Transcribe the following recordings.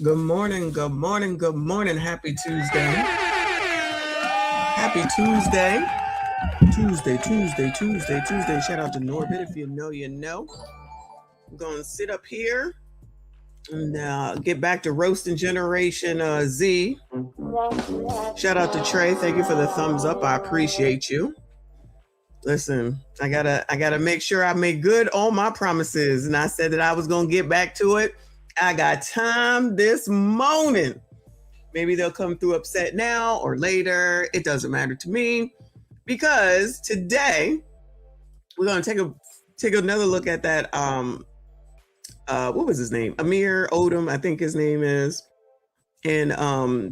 Good morning, good morning, good morning. Happy Tuesday. Happy Tuesday. Tuesday. Shout out to Norbit. If you know, you know. I'm going to sit up here and get back to roasting Generation Z. Shout out to Trey. Thank you for the thumbs up. I appreciate you. Listen, I gotta make sure I make good all my promises. And I said that I was going to get back to it. I got time this morning. Maybe they'll come through upset now or later. It doesn't matter to me, because today we're going to take another look at that. What was his name? Amir Odom, I think his name is. And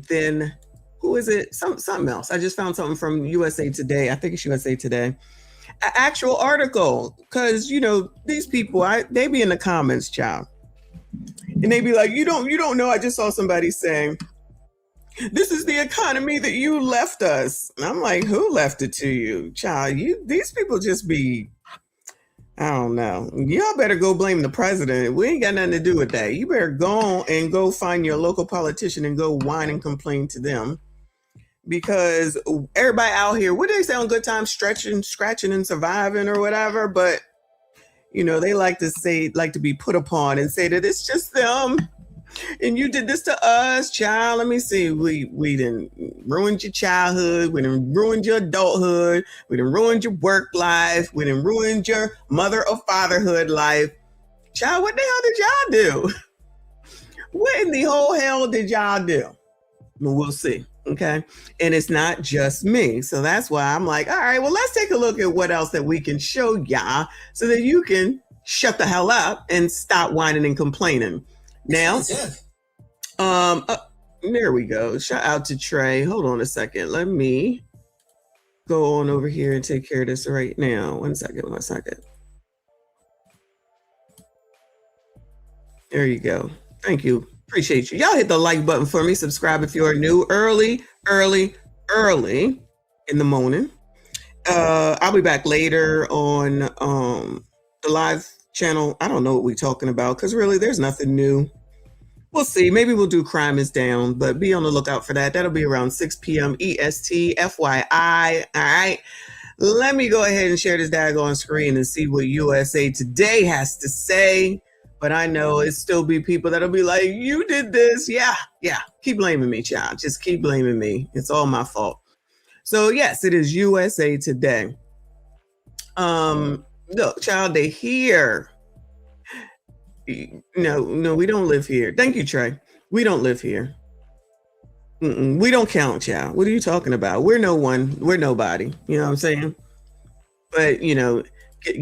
then who is it? Something else. I just found something from USA Today. I think it's USA Today. An actual article, because these people, they be in the comments, child. And they be like, you don't know. I just saw somebody saying, this is the economy that you left us. And I'm like, who left it to you, child? These people just be, I don't know. Y'all better go blame the president. We ain't got nothing to do with that. You better go find your local politician and go whine and complain to them. Because everybody out here, what do they say on Good Times? Stretching, scratching, and surviving or whatever. But they like to be put upon and say that it's just them. And you did this to us, child. Let me see. We done ruined your childhood. We done ruined your adulthood. We done ruined your work life. We done ruined your mother or fatherhood life. Child, what the hell did y'all do? What in the whole hell did y'all do? Well, we'll see. Okay. And it's not just me. So that's why I'm like, all right, well, let's take a look at what else that we can show y'all so that you can shut the hell up and stop whining and complaining. Now, there we go. Shout out to Trey. Hold on a second. Let me go on over here and take care of this right now. One second. There you go. Thank you. Appreciate you. Y'all hit the like button for me. Subscribe if you're new. Early in the morning. I'll be back later on the live channel. I don't know what we're talking about, because really there's nothing new. We'll see. Maybe we'll do Crime is Down, but be on the lookout for that. That'll be around 6 p.m. EST, FYI. All right. Let me go ahead and share this daggone screen and see what USA Today has to say. But I know it still be people that'll be like, you did this. Yeah. Keep blaming me, child. Just keep blaming me. It's all my fault. So yes, it is USA Today. Look, child, they here. No, we don't live here. Thank you, Trey. We don't live here. We don't count, child. What are you talking about? We're no one. We're nobody. You know what I'm saying? But,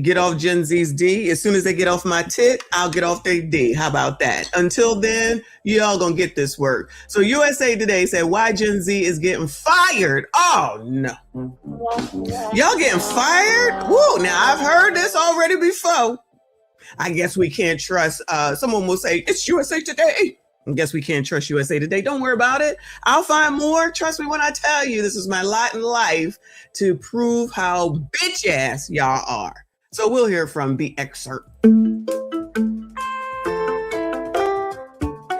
get off Gen Z's D. As soon as they get off my tit, I'll get off their D. How about that? Until then, y'all gonna get this work. So USA Today said, why Gen Z is getting fired? Oh, no. Y'all getting fired? Woo, now I've heard this already before. I guess we can't trust, someone will say, it's USA Today. I guess we can't trust USA Today. Don't worry about it. I'll find more. Trust me when I tell you, this is my lot in life to prove how bitch ass y'all are. So we'll hear from the excerpt.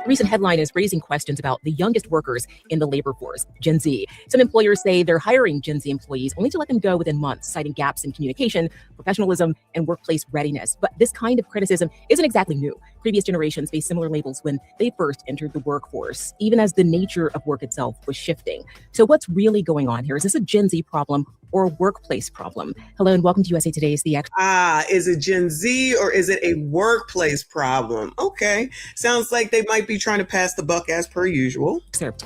Recent headline is raising questions about the youngest workers in the labor force, Gen Z. Some employers say they're hiring Gen Z employees only to let them go within months, citing gaps in communication, professionalism, and workplace readiness. But this kind of criticism isn't exactly new. Previous generations faced similar labels when they first entered the workforce, even as the nature of work itself was shifting. So what's really going on here? Is this a Gen Z problem or a workplace problem? Hello and welcome to USA Today's The Excerpt. Is it Gen Z or is it a workplace problem? Okay. Sounds like they might be trying to pass the buck as per usual.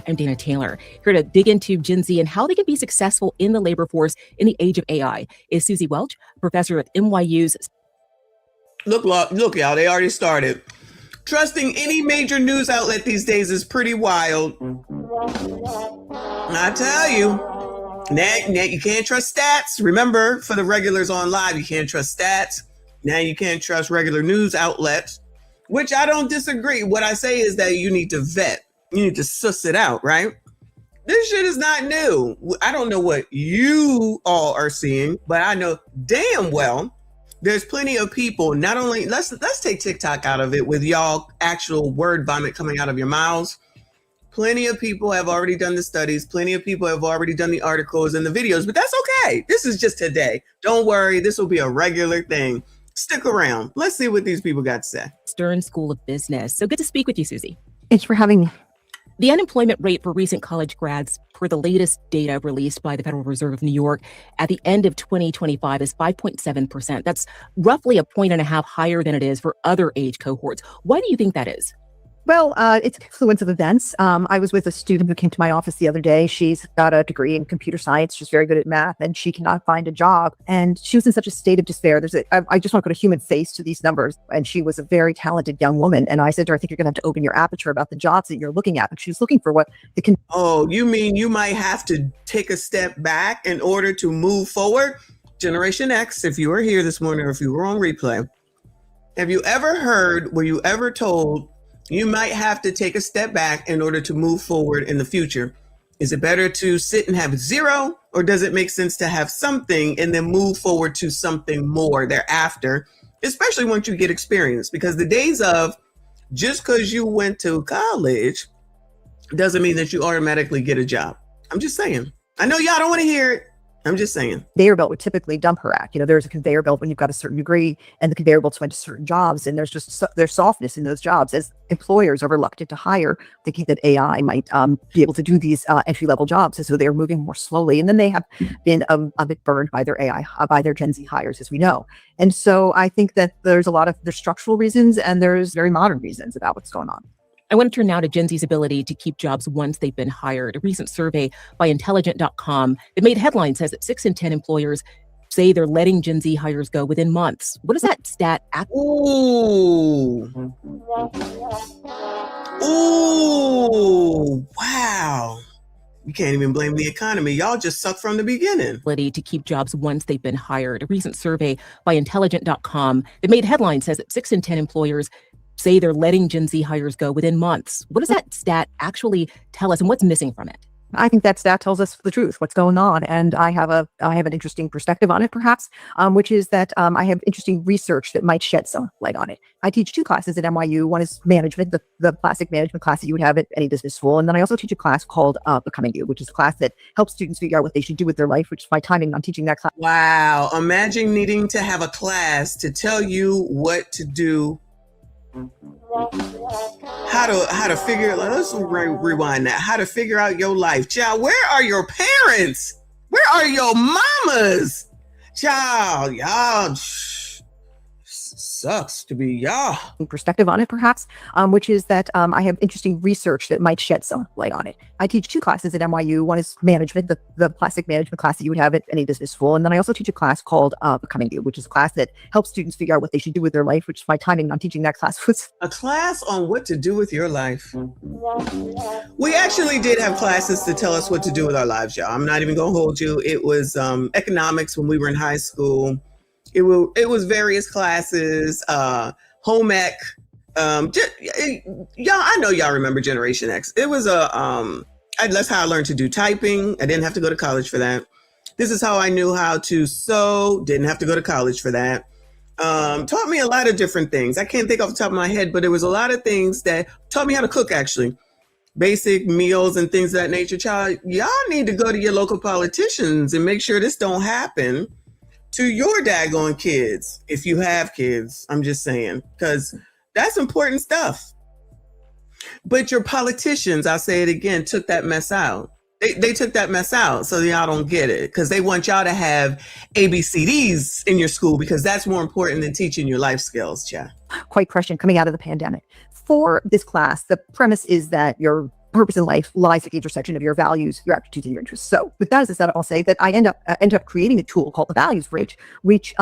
I'm Dana Taylor, here to dig into Gen Z and how they can be successful in the labor force in the age of AI. Is Susie Welch, professor at NYU's. Look, y'all, they already started. Trusting any major news outlet these days is pretty wild. I tell you. Now you can't trust stats. Remember, for the regulars on live, you can't trust stats. Now you can't trust regular news outlets, which I don't disagree. What I say is that you need to vet. You need to suss it out, right? This shit is not new. I don't know what you all are seeing, but I know damn well There's plenty of people, not only, let's take TikTok out of it with y'all actual word vomit coming out of your mouths. Plenty of people have already done the studies. Plenty of people have already done the articles and the videos, but that's okay. This is just today. Don't worry. This will be a regular thing. Stick around. Let's see what these people got to say. Stern School of Business. So good to speak with you, Susie. Thanks for having me. The unemployment rate for recent college grads, per the latest data released by the Federal Reserve of New York, at the end of 2025 is 5.7%. That's roughly a point and a half higher than it is for other age cohorts. Why do you think that is? Well, it's a confluence of events. I was with a student who came to my office the other day. She's got a degree in computer science. She's very good at math, and she cannot find a job. And she was in such a state of despair. I just want to put a human face to these numbers. And she was a very talented young woman. And I said to her, I think you're going to have to open your aperture about the jobs that you're looking at. And she was looking for what the Oh, you mean you might have to take a step back in order to move forward? Generation X, if you were here this morning or if you were on replay, have you ever heard, were you ever told you might have to take a step back in order to move forward in the future? Is it better to sit and have zero, or does it make sense to have something and then move forward to something more thereafter, especially once you get experience? Because the days of just because you went to college doesn't mean that you automatically get a job. I'm just saying. I know y'all don't want to hear it. I'm just saying. Conveyor belt would typically dump her at. There's a conveyor belt when you've got a certain degree, and the conveyor belts went to certain jobs, and there's softness in those jobs as employers are reluctant to hire, thinking that AI might be able to do these entry-level jobs, and so they're moving more slowly. And then they have been a bit burned by their AI, by their Gen Z hires, as we know. And so I think that there's structural reasons, and there's very modern reasons about what's going on. I want to turn now to Gen Z's ability to keep jobs once they've been hired. A recent survey by Intelligent.com that made headlines says that 6 in 10 employers say they're letting Gen Z hires go within months. What does that stat Ooh, wow. You can't even blame the economy. Y'all just suck from the beginning. ability to keep jobs once they've been hired? A recent survey by Intelligent.com that made headlines says that 6 in 10 employers say they're letting Gen Z hires go within months. What does that stat actually tell us, and what's missing from it? I think that stat tells us the truth, what's going on. And I have an interesting perspective on it, perhaps, which is that I have interesting research that might shed some light on it. I teach 2 classes at NYU. One is management, the classic management class that you would have at any business school. And then I also teach a class called Becoming You, which is a class that helps students figure out what they should do with their life, which is my timing on teaching that class. Wow. Imagine needing to have a class to tell you what to do. How to figure, let's rewind that. How to figure out your life. Child, where are your parents? Where are your mamas? Child, y'all sucks to be y'all. Perspective on it, perhaps, which is that I have interesting research that might shed some light on it. I teach 2 classes at NYU. One is management, the classic management class that you would have at any business school. And then I also teach a class called Becoming You, which is a class that helps students figure out what they should do with their life, which my timing on teaching that class was. A class on what to do with your life. We actually did have classes to tell us what to do with our lives, y'all. I'm not even going to hold you. It was economics when we were in high school. It was various classes, home ec. Y'all, I know y'all remember Generation X. It was that's how I learned to do typing. I didn't have to go to college for that. This is how I knew how to sew. Didn't have to go to college for that. Taught me a lot of different things. I can't think off the top of my head, but it was a lot of things that taught me how to cook, actually. Basic meals and things of that nature. Child, y'all need to go to your local politicians and make sure this don't happen to your daggone kids, if you have kids. I'm just saying, because that's important stuff. But your politicians, I'll say it again, took that mess out. They took that mess out so y'all don't get it, because they want y'all to have ABCDs in your school, because that's more important than teaching your life skills, child. Quite prescient coming out of the pandemic. For this class, the premise is that your purpose in life lies at the intersection of your values, your aptitudes, and your interests. So with that as I said, I'll say that I end up creating a tool called the Values Bridge, which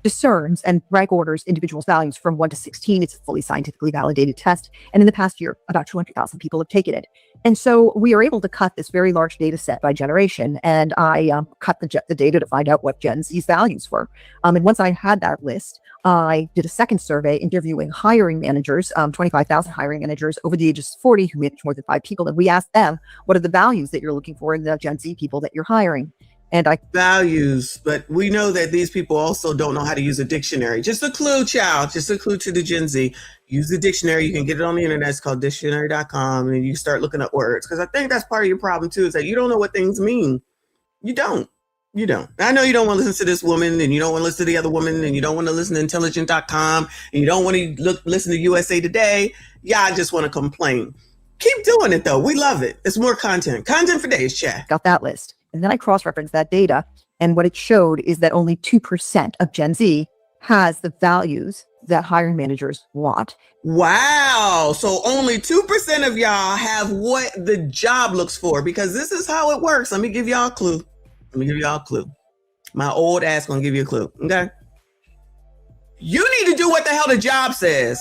discerns and rank orders individuals' values from 1 to 16. It's a fully scientifically validated test. And in the past year, about 200,000 people have taken it. And so we are able to cut this very large data set by generation. And I cut the data to find out what Gen Z's values were. And once I had that list, I did a second survey interviewing hiring managers, 25,000 hiring managers over the ages of 40 who manage more than 5 people. And we asked them, what are the values that you're looking for in the Gen Z people that you're hiring? And I values, but we know that these people also don't know how to use a dictionary. Just a clue, child. Just a clue to the Gen Z. Use the dictionary. You can get it on the internet. It's called dictionary.com, and you start looking up words. Because I think that's part of your problem too, is that you don't know what things mean. You don't. I know you don't want to listen to this woman, and you don't want to listen to the other woman, and you don't want to listen to intelligent.com, and you don't want to listen to USA Today. Y'all just want to complain. Keep doing it though. We love it. It's more content. Content for days, chat. got that list. And then I cross-referenced that data. And what it showed is that only 2% of Gen Z has the values that hiring managers want. Wow. So only 2% of y'all have what the job looks for, because this is how it works. Let me give y'all a clue. My old ass gonna give you a clue. Okay. You need to do what the hell the job says.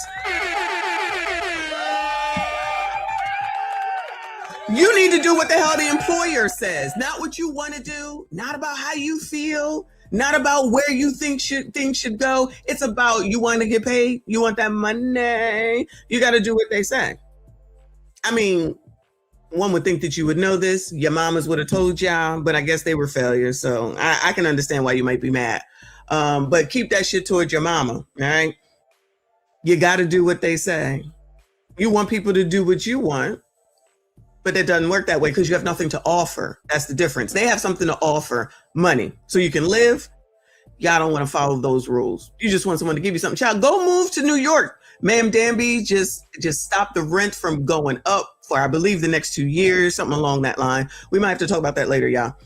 You need to do what the hell the employer says, not what you want to do, not about how you feel, not about where you think things should go. It's about you want to get paid. You want that money. You got to do what they say. I mean, one would think that you would know this. Your mamas would have told y'all, but I guess they were failures. So I can understand why you might be mad. But keep that shit towards your mama, all right? You got to do what they say. You want people to do what you want. But it doesn't work that way because you have nothing to offer. That's the difference. They have something to offer, money, so you can live. Y'all don't want to follow those rules. You just want someone to give you something. Child, go move to New York. Ma'am Danby, just stop the rent from going up for, I believe, the next 2 years, something along that line. We might have to talk about that later, y'all.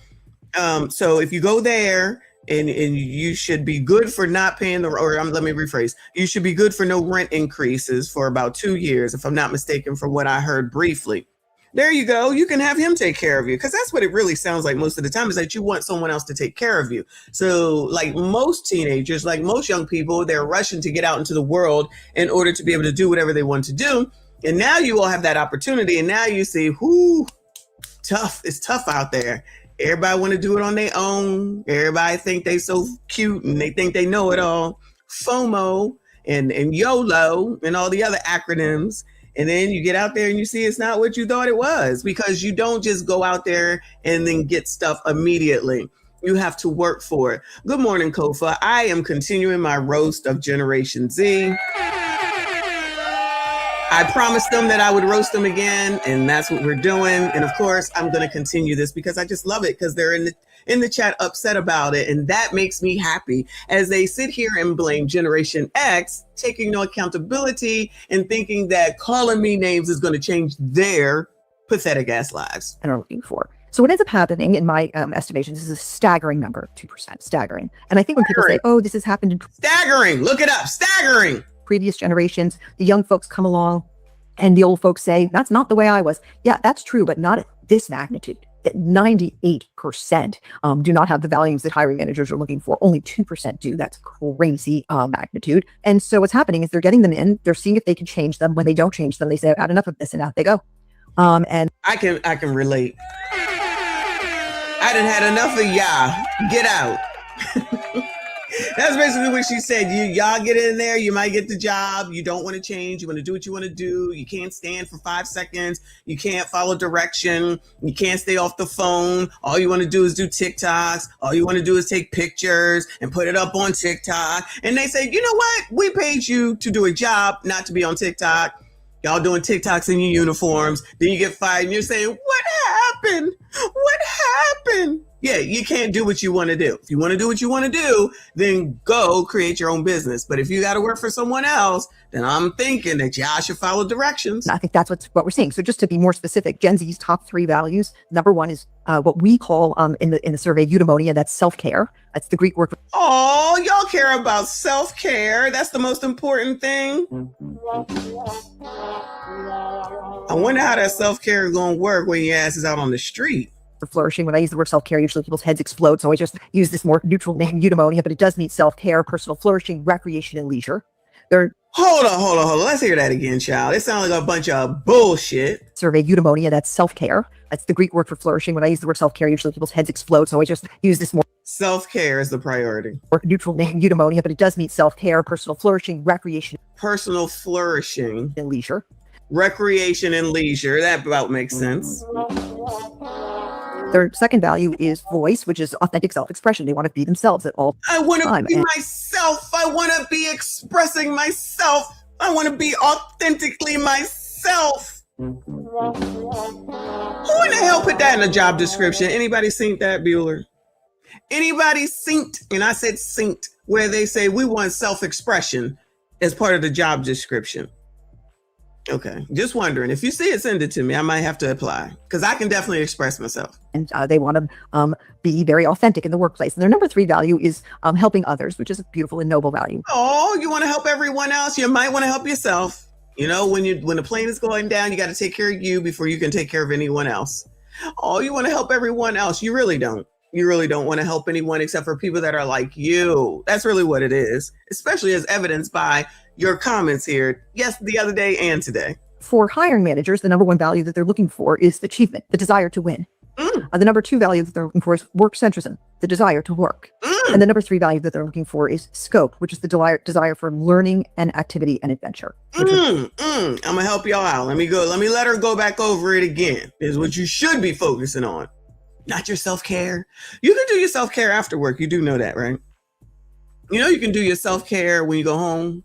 So if you go there, and you should be good for not paying let me rephrase. You should be good for no rent increases for about 2 years, if I'm not mistaken, from what I heard briefly. There you go. You can have him take care of you, because that's what it really sounds like most of the time, is that you want someone else to take care of you. So like most teenagers, like most young people, they're rushing to get out into the world in order to be able to do whatever they want to do. And now you all have that opportunity. And now you see, tough. It's tough out there. Everybody want to do it on their own. Everybody think they so cute and they think they know it all. FOMO and YOLO and all the other acronyms. And then you get out there and you see it's not what you thought it was, because you don't just go out there and then get stuff immediately. You have to work for it. Good morning, Kofa. I am continuing my roast of Generation Z. I promised them that I would roast them again, and that's what we're doing. And of course, I'm going to continue this because I just love it, because they're in the chat upset about it. And that makes me happy as they sit here and blame Generation X, taking no accountability and thinking that calling me names is going to change their pathetic ass lives. And are looking for. So what ends up happening, in my estimation, this is a staggering number, 2%, staggering. And I think when people say, oh, this has happened in staggering, look it up, staggering. Previous generations, the young folks come along and the old folks say, that's not the way I was. Yeah, that's true, but not at this magnitude. That 98% do not have the values that hiring managers are looking for. Only 2% do. That's crazy magnitude. And so what's happening is they're getting them in. They're seeing if they can change them. When they don't change them, they say, I've had enough of this, and out they go. And I can relate. I done had enough of y'all. Get out. That's basically what she said. Y'all get in there, you might get the job. You don't want to change. You want to do what you want to do. You can't stand for 5 seconds. You can't follow direction. You can't stay off the phone. All you want to do is do TikToks. All you want to do is take pictures and put it up on TikTok. And they say, you know what? We paid you to do a job, not to be on TikTok. Y'all doing TikToks in your uniforms. Then you get fired and you're saying, what happened? What happened? Yeah, you can't do what you want to do. If you want to do what you want to do, then go create your own business. But if you got to work for someone else, then I'm thinking that y'all should follow directions. I think that's what we're seeing. So just to be more specific, Gen Z's top 3 values. Number 1 is what we call in the survey eudaimonia. That's self-care. That's the Greek word. Oh, y'all care about self-care. That's the most important thing. I wonder how that self-care is going to work when your ass is out on the street. For flourishing, when I use the word self-care, usually people's heads explode. So I just use this more neutral name, eudaimonia, but it does mean self-care, personal flourishing, recreation, and leisure. Hold on. Let's hear that again, child. It sounds like a bunch of bullshit. Survey eudaimonia, that's self-care. That's the Greek word for flourishing. When I use the word self-care, usually people's heads explode. So I just use this more self-care is the priority. More neutral name, eudaimonia, but it does mean self-care, personal flourishing, recreation. Personal flourishing. And leisure. Recreation and leisure. That about makes sense. Their second value is voice, which is authentic self-expression. They want to be themselves at all I want to time. be myself. I want to be expressing myself. I want to be authentically myself. Who in the hell put that in a job description? Anybody seen that, Bueller? Anybody synced, and I said synced, where they say we want self-expression as part of the job description? Okay, just wondering. If you see it, send it to me. I might have to apply because I can definitely express myself. And they want to be very authentic in the workplace. And their number 3 value is helping others, which is a beautiful and noble value. Oh, you want to help everyone else? You might want to help yourself. You know, when the plane is going down, you got to take care of you before you can take care of anyone else. Oh, you want to help everyone else? You really don't. You really don't want to help anyone except for people that are like you. That's really what it is, especially as evidenced by your comments here. Yes, the other day and today. For hiring managers, the number 1 value that they're looking for is achievement, the desire to win. The number 2 value that they're looking for is work centrism, the desire to work. And the number 3 value that they're looking for is scope, which is the desire for learning and activity and adventure. I'm gonna help y'all out. Let me let her go back over it again. Is what you should be focusing on. Not your self-care. You can do your self-care after work. You do know that, right? You know you can do your self-care when you go home.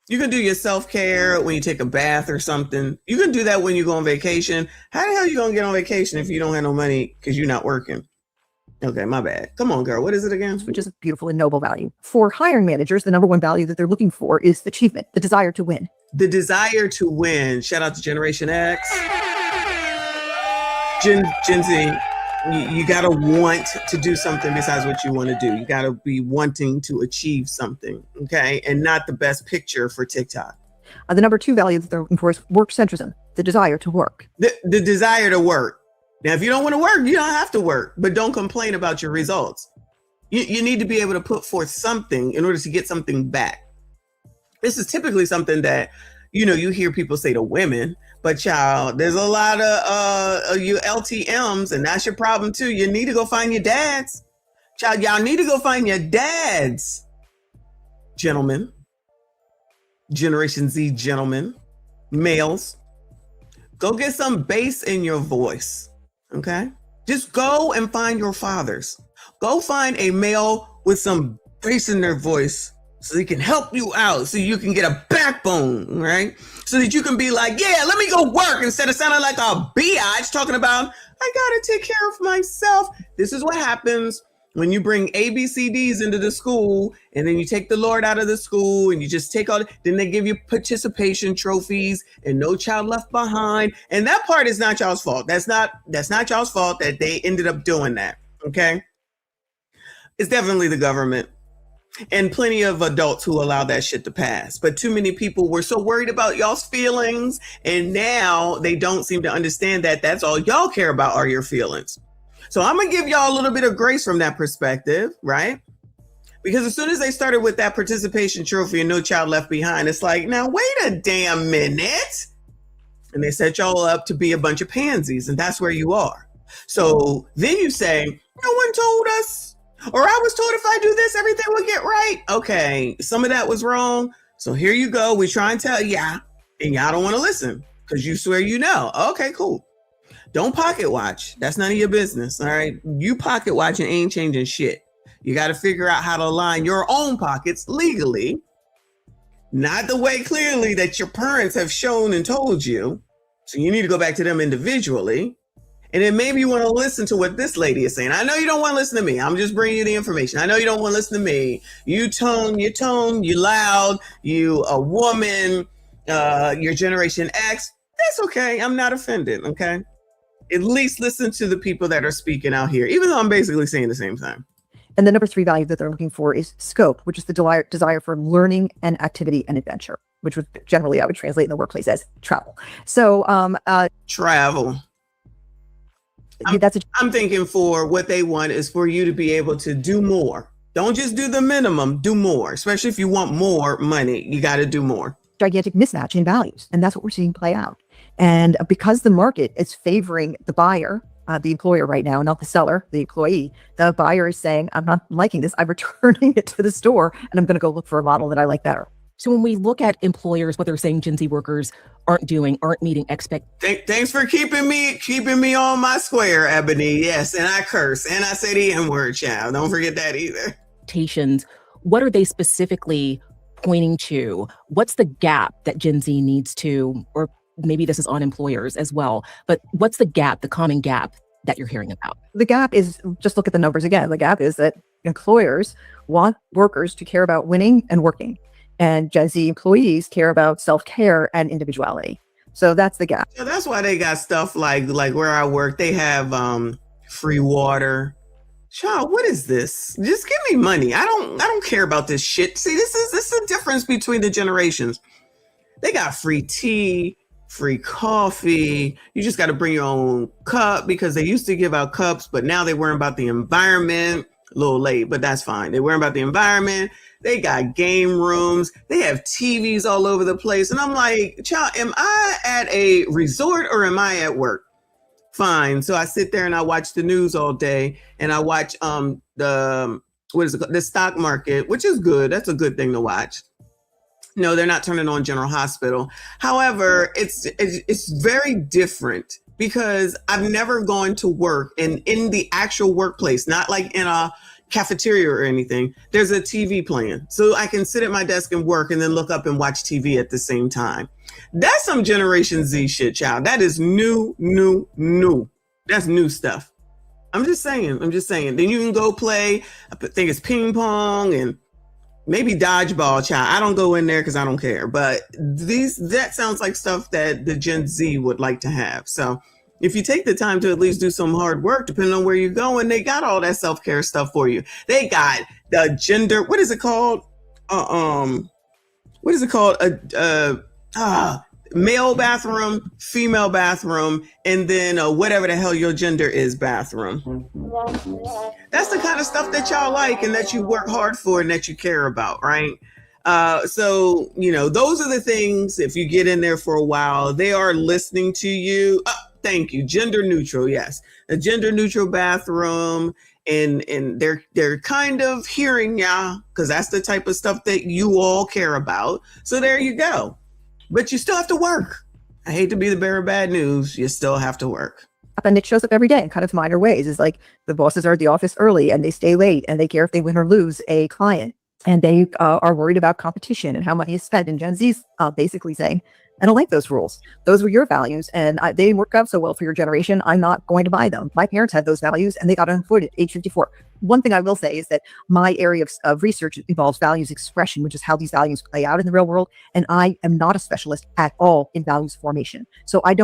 You can do your self-care when you take a bath or something. You can do that when you go on vacation. How the hell are you going to get on vacation if you don't have no money because you're not working? Okay, my bad. Come on, girl. What is it again? Which is a beautiful and noble value. For hiring managers, the number 1 value that they're looking for is achievement, the desire to win. The desire to win. Shout out to Generation X. Gen Z. You got to want to do something besides what you want to do. You got to be wanting to achieve something, okay? And not the best picture for TikTok. The number 2 value that they're looking for is work centrism, the desire to work. The desire to work. Now, if you don't want to work, you don't have to work, but don't complain about your results. You need to be able to put forth something in order to get something back. This is typically something that, you know, you hear people say to women, but child, there's a lot of you LTMs, and that's your problem too. You need to go find your dads. Child, y'all need to go find your dads. Gentlemen, Generation Z gentlemen, males, go get some bass in your voice, okay? Just go and find your fathers. Go find a male with some bass in their voice so they can help you out, so you can get a backbone, right? So that you can be like, yeah, let me go work, instead of sounding like a biatch talking about, I gotta take care of myself. This is what happens when you bring ABCDs into the school, and then you take the Lord out of the school, and you just take all, then they give you participation trophies and no child left behind. And that part is not y'all's fault. That's not y'all's fault that they ended up doing that, okay? It's definitely the government. And plenty of adults who allow that shit to pass. But too many people were so worried about y'all's feelings, and now they don't seem to understand that that's all y'all care about are your feelings. So I'm gonna give y'all a little bit of grace from that perspective, right? Because as soon as they started with that participation trophy and no child left behind, it's like, now wait a damn minute. And they set y'all up to be a bunch of pansies, and that's where you are. So then you say, no one told us. Or I was told if I do this, everything will get right. Okay, some of that was wrong. So here you go. We try and tell y'all, and y'all don't want to listen because you swear you know. Okay, cool. Don't pocket watch. That's none of your business. All right. You pocket watching ain't changing shit. You got to figure out how to line your own pockets legally, not the way clearly that your parents have shown and told you. So you need to go back to them individually. And then maybe you want to listen to what this lady is saying. I know you don't want to listen to me. I'm just bringing you the information. I know you don't want to listen to me. You loud, you a woman, your Generation X. That's okay. I'm not offended, okay? At least listen to the people that are speaking out here, even though I'm basically saying the same thing. And the number 3 value that they're looking for is scope, which is the desire for learning and activity and adventure, which would generally I would translate in the workplace as travel. So travel. I'm thinking for what they want is for you to be able to do more. Don't just do the minimum, do more. Especially if you want more money, you got to do more. Gigantic mismatch in values. And that's what we're seeing play out. And because the market is favoring the buyer, the employer right now, not the seller, the employee, the buyer is saying, I'm not liking this. I'm returning it to the store and I'm going to go look for a model that I like better. So when we look at employers, what they're saying Gen Z workers aren't meeting Thanks for keeping me on my square, Ebony. Yes, and I curse and I say the N-word, child. Don't forget that either. expectations. What are they specifically pointing to? What's the gap that Gen Z needs to, or maybe this is on employers as well, but what's the gap, the common gap that you're hearing about? The gap is, just look at the numbers again. The gap is that employers want workers to care about winning and working, and Gen Z employees care about self-care and individuality. So that's the gap. So that's why they got stuff like where I work, they have free water. Child, what is this? Just give me money. I don't care about this shit. See, this is the difference between the generations. They got free tea, free coffee. You just got to bring your own cup, because they used to give out cups, but now they worry about the environment. A little late, but that's fine. They worry about the environment. They got game rooms. They have TVs all over the place. And I'm like, child, am I at a resort or am I at work? Fine. So I sit there and I watch the news all day, and I watch the stock market, which is good. That's a good thing to watch. No, they're not turning on General Hospital. However, it's very different, because I've never gone to work, and in the actual workplace, not like in a cafeteria or anything, there's a TV playing. So I can sit at my desk and work and then look up and watch TV at the same time. That's some Generation Z shit, child. That is new. That's new stuff. I'm just saying. Then you can go play, I think it's ping pong and maybe dodgeball, child. I don't go in there because I don't care. But that sounds like stuff that the Gen Z would like to have. So if you take the time to at least do some hard work, depending on where you're going, they got all that self-care stuff for you. They got the gender, what is it called? Male bathroom, female bathroom, and then whatever the hell your gender is bathroom. That's the kind of stuff that y'all like and that you work hard for and that you care about, right? So, those are the things, if you get in there for a while, they are listening to you. Thank you. Gender neutral. Yes. A gender neutral bathroom. And they're kind of hearing ya, because that's the type of stuff that you all care about. So there you go. But you still have to work. I hate to be the bearer of bad news. You still have to work. And it shows up every day in kind of minor ways. It's like the bosses are at the office early and they stay late, and they care if they win or lose a client. And they are worried about competition and how money is spent. And Gen Z's basically saying, I don't like those rules. Those were your values, and they didn't work out so well for your generation. I'm not going to buy them. My parents had those values, and they got unemployed at age 54. One thing I will say is that my area of research involves values expression, which is how these values play out in the real world. And I am not a specialist at all in values formation. So I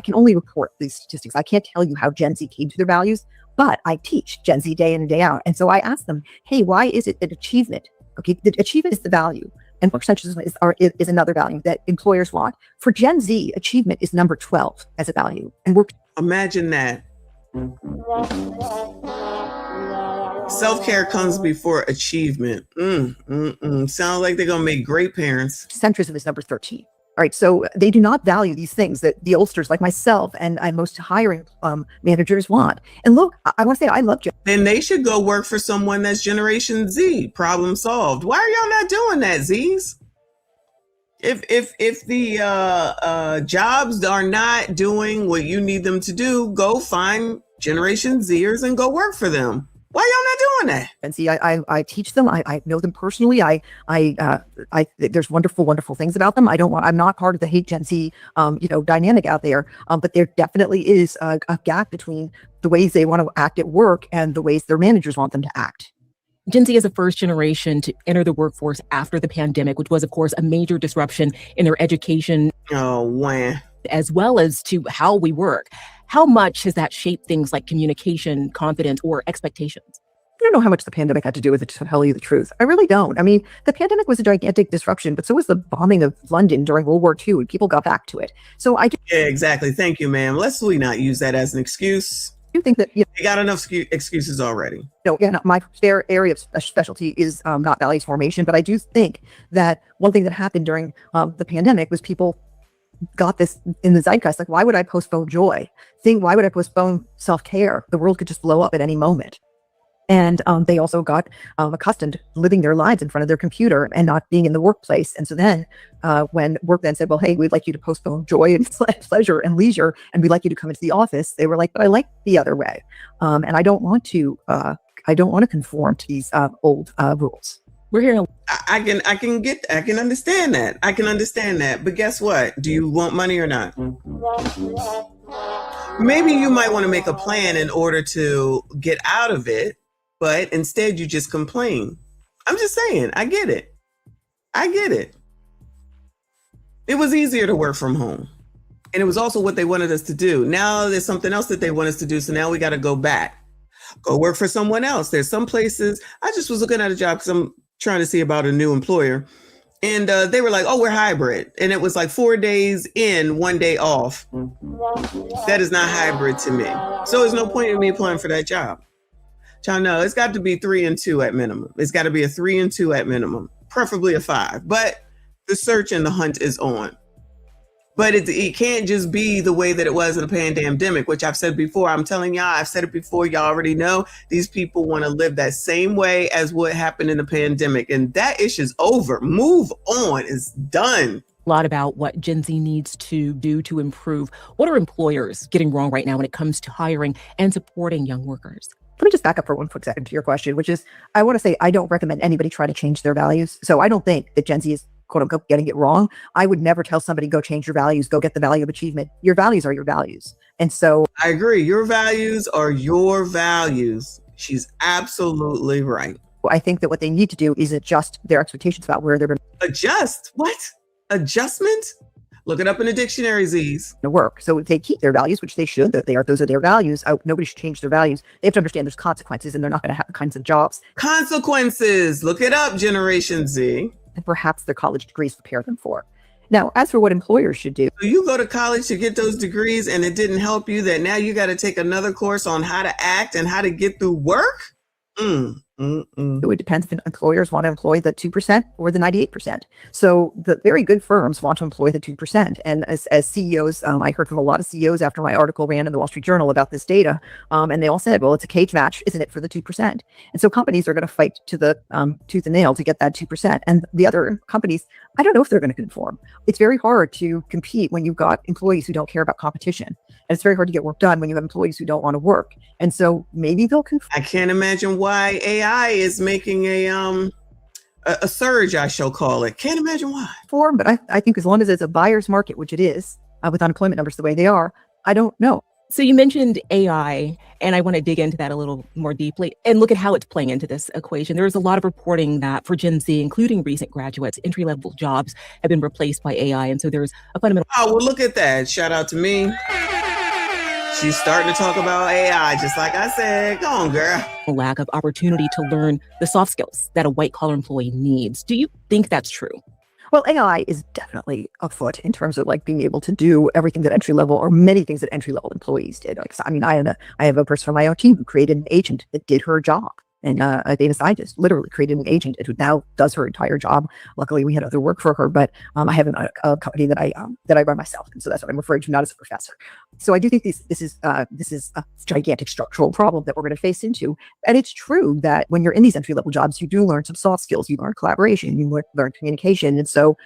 can only report these statistics. I can't tell you how Gen Z came to their values, but I teach Gen Z day in and day out. And so I ask them, hey, why is it that achievement, the achievement is the value, and work centrism is another value that employers want. For Gen Z, achievement is number 12 as a value. And imagine that. Self-care comes before achievement. Sounds like they're going to make great parents. Centrism is number 13. All right, so they do not value these things that the oldsters like myself and most hiring managers want. And look, I want to say I love Gen. Then they should go work for someone that's Generation Z. Problem solved. Why are y'all not doing that, Zs? If the jobs are not doing what you need them to do, go find Generation Zers and go work for them. Why y'all not doing that? And see, I teach them. I know them personally. There's wonderful things about them. I'm not part of the hate Gen Z, dynamic out there. But there definitely is a gap between the ways they want to act at work and the ways their managers want them to act. Gen Z is the first generation to enter the workforce after the pandemic, which was, of course, a major disruption in their education. Oh, wow. As well as to how we work. How much has that shaped things like communication, confidence, or expectations? I don't know how much the pandemic had to do with it, to tell you the truth. I really don't. I mean, the pandemic was a gigantic disruption, but so was the bombing of London during World War II, and people got back to it. So yeah, exactly. Thank you, ma'am. Let's not use that as an excuse. I do think that they got enough excuses already. No, my fair area of specialty is not values formation, but I do think that one thing that happened during the pandemic was people got this in the zeitgeist. Like, why would I postpone joy? Why would I postpone self-care? The world could just blow up at any moment. And they also got accustomed to living their lives in front of their computer and not being in the workplace. And so then when work then said, well, hey, we'd like you to postpone joy and pleasure and leisure, and we'd like you to come into the office, they were like, but I like the other way. And I don't want to conform to these old rules. We're hearing I can understand that. I can understand that. But guess what? Do you want money or not? Maybe you might want to make a plan in order to get out of it, but instead you just complain. I'm just saying, I get it. It was easier to work from home. And it was also what they wanted us to do. Now there's something else that they want us to do. So now we got to go back, go work for someone else. There's some places, I just was looking at a job because I'm trying to see about a new employer. And they were like, oh, we're hybrid. And it was like 4 days in, 1 day off. That is not hybrid to me. So there's no point in me applying for that job. Y'all know it's got to be 3 and 2 at minimum. It's got to be a 3 and 2 at minimum, preferably a 5. But the search and the hunt is on. But it can't just be the way that it was in the pandemic, which I've said before. I'm telling y'all, I've said it before. Y'all already know these people want to live that same way as what happened in the pandemic. And that issue's over. Move on. It's done. a lot about what Gen Z needs to do to improve. What are employers getting wrong right now when it comes to hiring and supporting young workers? Let me just back up for 1 quick second to your question, which is, I want to say I don't recommend anybody try to change their values. So I don't think that Gen Z is quote unquote getting it wrong. I would never tell somebody, go change your values, go get the value of achievement. Your values are your values. And so I agree. Your values are your values. She's absolutely right. I think that what they need to do is adjust their expectations about where they're going Adjust? What? Adjustment? Look it up in the dictionary, Z's. to work. So if they keep their values, which they should, those are their values. Nobody should change their values. They have to understand there's consequences and they're not going to have the kinds of jobs. Consequences. Look it up, Generation Z. And perhaps their college degrees prepare them for. Now, as for what employers should do, So you go to college to get those degrees and it didn't help you, that now you got to take another course on how to act and how to get through work? it depends if employers want to employ the 2% or the 98%. So the very good firms want to employ the 2%. And as CEOs, I heard from a lot of CEOs after my article ran in the Wall Street Journal about this data, and they all said, well, it's a cage match, isn't it, for the 2%? And so companies are going to fight to the tooth and nail to get that 2%. And the other companies, I don't know if they're going to conform. It's very hard to compete when you've got employees who don't care about competition. And it's very hard to get work done when you have employees who don't want to work. And so maybe they'll conform. I can't imagine why AI is making a surge, I shall call it. Can't imagine why. But I think as long as it's a buyer's market, which it is, with unemployment numbers the way they are, I don't know. So you mentioned AI, and I want to dig into that a little more deeply and look at how it's playing into this equation. There's a lot of reporting that for Gen Z, including recent graduates, entry-level jobs have been replaced by AI. And so there's a fundamental Oh, well, look at that. Shout out to me. She's starting to talk about AI, just like I said. Go on, girl. lack of opportunity to learn the soft skills that a white-collar employee needs. Do you think that's true? Well, AI is definitely afoot in terms of like being able to do everything that entry level or many things that entry level employees did. Like, I mean, I have a person from my own team who created an agent that did her job. And a data scientist literally created an agent who now does her entire job. Luckily, we had other work for her, but I have a company that I run myself, and so that's what I'm referring to, not as a professor. So I do think this is a gigantic structural problem that we're going to face into. And it's true that when you're in these entry level jobs, you do learn some soft skills, you learn collaboration, you learn communication, and so.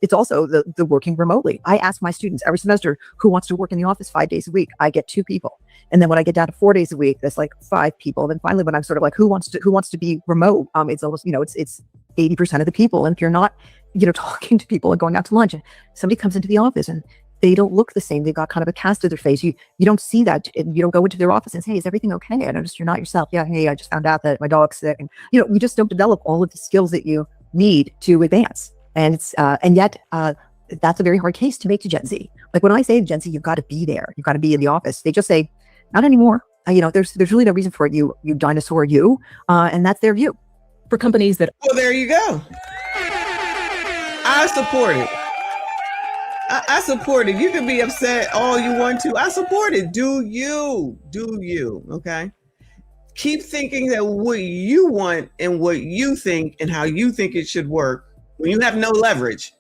It's also the working remotely. I ask my students every semester who wants to work in the office 5 days a week. I get 2 people. And then when I get down to 4 days a week, that's like 5 people. And then finally, when I'm sort of like, who wants to be remote? It's almost, it's 80% of the people. And if you're not, talking to people and going out to lunch, and somebody comes into the office and they don't look the same, they've got kind of a cast of their face. You don't see that. You don't go into their office and say, hey, is everything okay? I noticed you're not yourself. Yeah, hey, I just found out that my dog's sick. And you just don't develop all of the skills that you need to advance. And it's yet that's a very hard case to make to Gen Z. Like when I say to Gen Z, you've got to be there, you've got to be in the office. They just say, not anymore. There's really no reason for it. You dinosaur, and that's their view. For companies that Well, there you go. I support it. I support it. You can be upset all you want to. I support it. Do you. Okay. Keep thinking that what you want and what you think and how you think it should work when you have no leverage,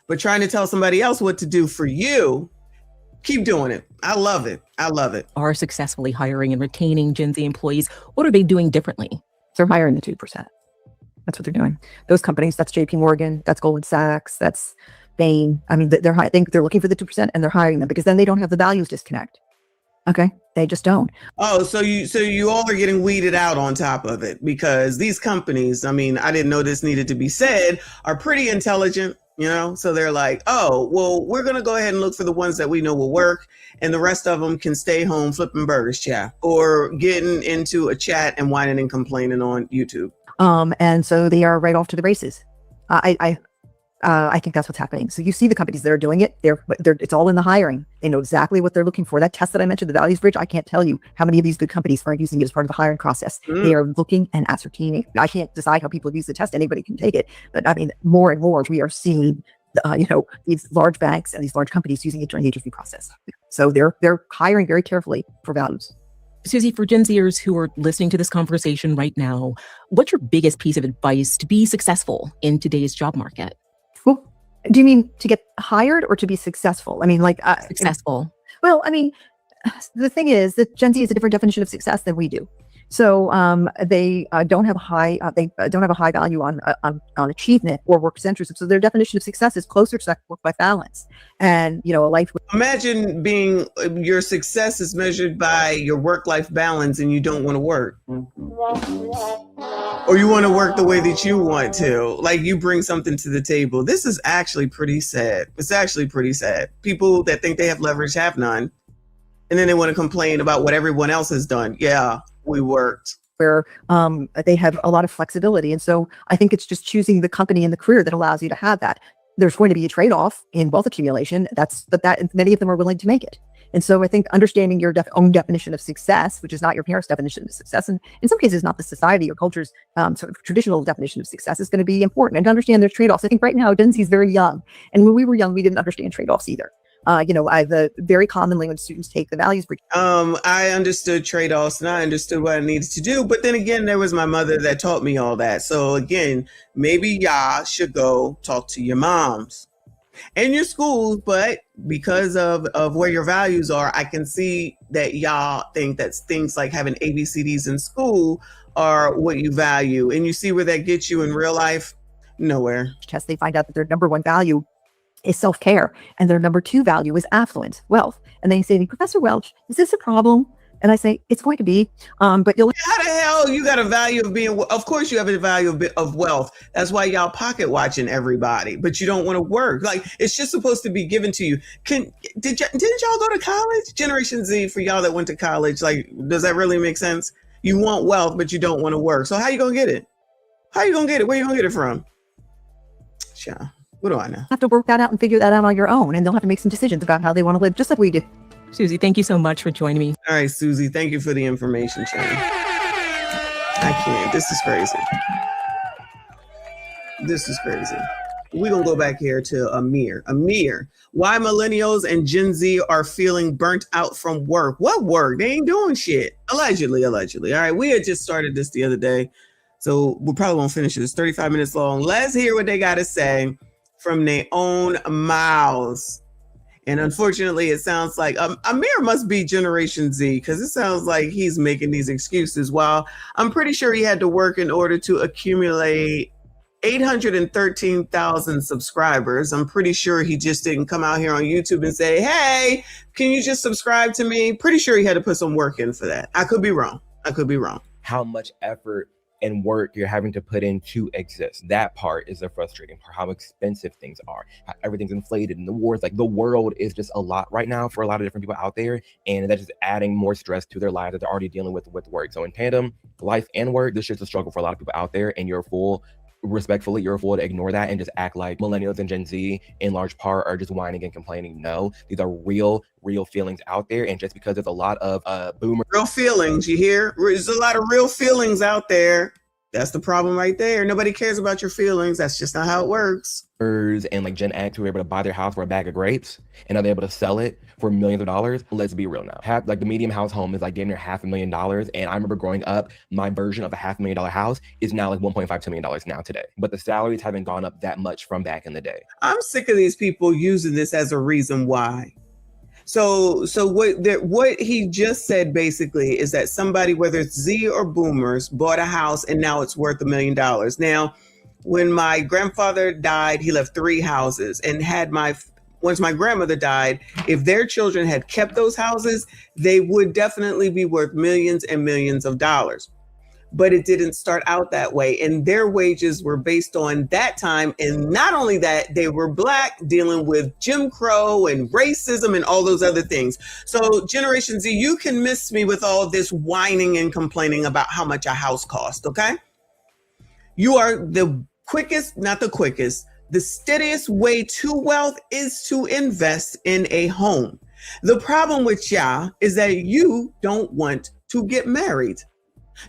but trying to tell somebody else what to do for you, Keep doing it. I love it. I love it. Are successfully hiring and retaining Gen Z employees. What are they doing differently? They're hiring the 2%. That's what they're doing. Those companies, that's JP Morgan, that's Goldman Sachs, that's Bain. I mean, I think they're looking for the 2% and they're hiring them because then they don't have the values disconnect. Okay, they just don't. Oh, so you all are getting weeded out on top of it because these companies, I mean, I didn't know this needed to be said, are pretty intelligent, you know? So they're like, oh, well, we're going to go ahead and look for the ones that we know will work. And the rest of them can stay home flipping burgers, chat, or getting into a chat and whining and complaining on YouTube. And so they are right off to the races. I think that's what's happening. So you see the companies that are doing it, it's all in the hiring. They know exactly what they're looking for. That test that I mentioned, the values bridge, I can't tell you how many of these good companies aren't using it as part of the hiring process. They are looking and ascertaining. I can't decide how people use the test. Anybody can take it. But I mean, more and more we are seeing, these large banks and these large companies using it during the interview process. So they're hiring very carefully for values. Susie, for Gen Zers who are listening to this conversation right now, what's your biggest piece of advice to be successful in today's job market? Well, do you mean to get hired or to be successful? I mean, successful. Well, I mean, the thing is that Gen Z has a different definition of success than we do. So they don't have a high value on achievement or work centrism. So their definition of success is closer to work-life balance, and a life. Imagine being your success is measured by your work-life balance, and you don't want to work, or you want to work the way that you want to. Like you bring something to the table. This is actually pretty sad. It's actually pretty sad. People that think they have leverage have none, and then they want to complain about what everyone else has done. Yeah. We worked. Where they have a lot of flexibility. And so I think it's just choosing the company and the career that allows you to have that. There's going to be a trade-off in wealth accumulation. But many of them are willing to make it. And so I think understanding your own definition of success, which is not your parents' definition of success, and in some cases not the society or culture's sort of traditional definition of success, is going to be important. And to understand there's trade-offs. I think right now Gen Z is very young. And when we were young, we didn't understand trade-offs either. Very commonly when students take the values bridge. I understood trade-offs and I understood what I needed to do. But then again, there was my mother that taught me all that. So again, maybe y'all should go talk to your moms and your schools. But because of where your values are, I can see that y'all think that things like having ABCDs in school are what you value. And you see where that gets you in real life? Nowhere. Test, they find out that their number one value is self-care, and their number two value is affluence, wealth. And they say to me, Professor Welch, is this a problem? And I say, it's going to be, but you'll. How the hell you got a value of being, of course you have a value of wealth. That's why y'all pocket watching everybody, but you don't want to work. Like, it's just supposed to be given to you. Didn't y'all go to college? Generation Z, for y'all that went to college, like, does that really make sense? You want wealth, but you don't want to work. So how you going to get it? How you going to get it? Where you going to get it from? Yeah. What do I know? Have to work that out and figure that out on your own, and they'll have to make some decisions about how they want to live, just like we do. Susie, thank you so much for joining me. All right, Susie, thank you for the information, Shane. I can't. This is crazy. This is crazy. We're going to go back here to Amir. Amir, why millennials and Gen Z are feeling burnt out from work? What work? They ain't doing shit. Allegedly. All right, we had just started this the other day, so we probably won't finish it. It's 35 minutes long. Let's hear what they got to say from their own mouths. And unfortunately, it sounds like Amir must be Generation Z, because it sounds like he's making these excuses. While I'm pretty sure he had to work in order to accumulate 813,000 subscribers. I'm pretty sure he just didn't come out here on YouTube and say, hey, can you just subscribe to me? Pretty sure he had to put some work in for that. I could be wrong. How much effort and work you're having to put in to exist. That part is the frustrating part, how expensive things are, how everything's inflated, and the wars, like the world is just a lot right now for a lot of different people out there, and that's just adding more stress to their lives that they're already dealing with work. So in tandem, life and work, this shit's a struggle for a lot of people out there, and you're a fool to ignore that and just act like millennials and Gen Z in large part are just whining and complaining. No, these are real feelings out there, and just because there's a lot of boomer real feelings, you hear? There's a lot of real feelings out there. That's the problem right there. Nobody cares about your feelings. That's just not how it works. And like Gen X who are able to buy their house for a bag of grapes, and are they able to sell it for millions of dollars? Let's be real now. Like the medium house home is like getting near $500,000. And I remember growing up, my version of a $500,000 house is now like $1.5 million now today. But the salaries haven't gone up that much from back in the day. I'm sick of these people using this as a reason why. So what he just said basically is that somebody, whether it's Z or boomers, bought a house and now it's worth $1 million. Now, when my grandfather died, he left 3 houses, and once my grandmother died, if their children had kept those houses, they would definitely be worth millions and millions of dollars. But it didn't start out that way. And their wages were based on that time. And not only that, they were Black, dealing with Jim Crow and racism and all those other things. So Generation Z, you can miss me with all this whining and complaining about how much a house costs, okay? You are the quickest, not the quickest, the steadiest way to wealth is to invest in a home. The problem with y'all is that you don't want to get married.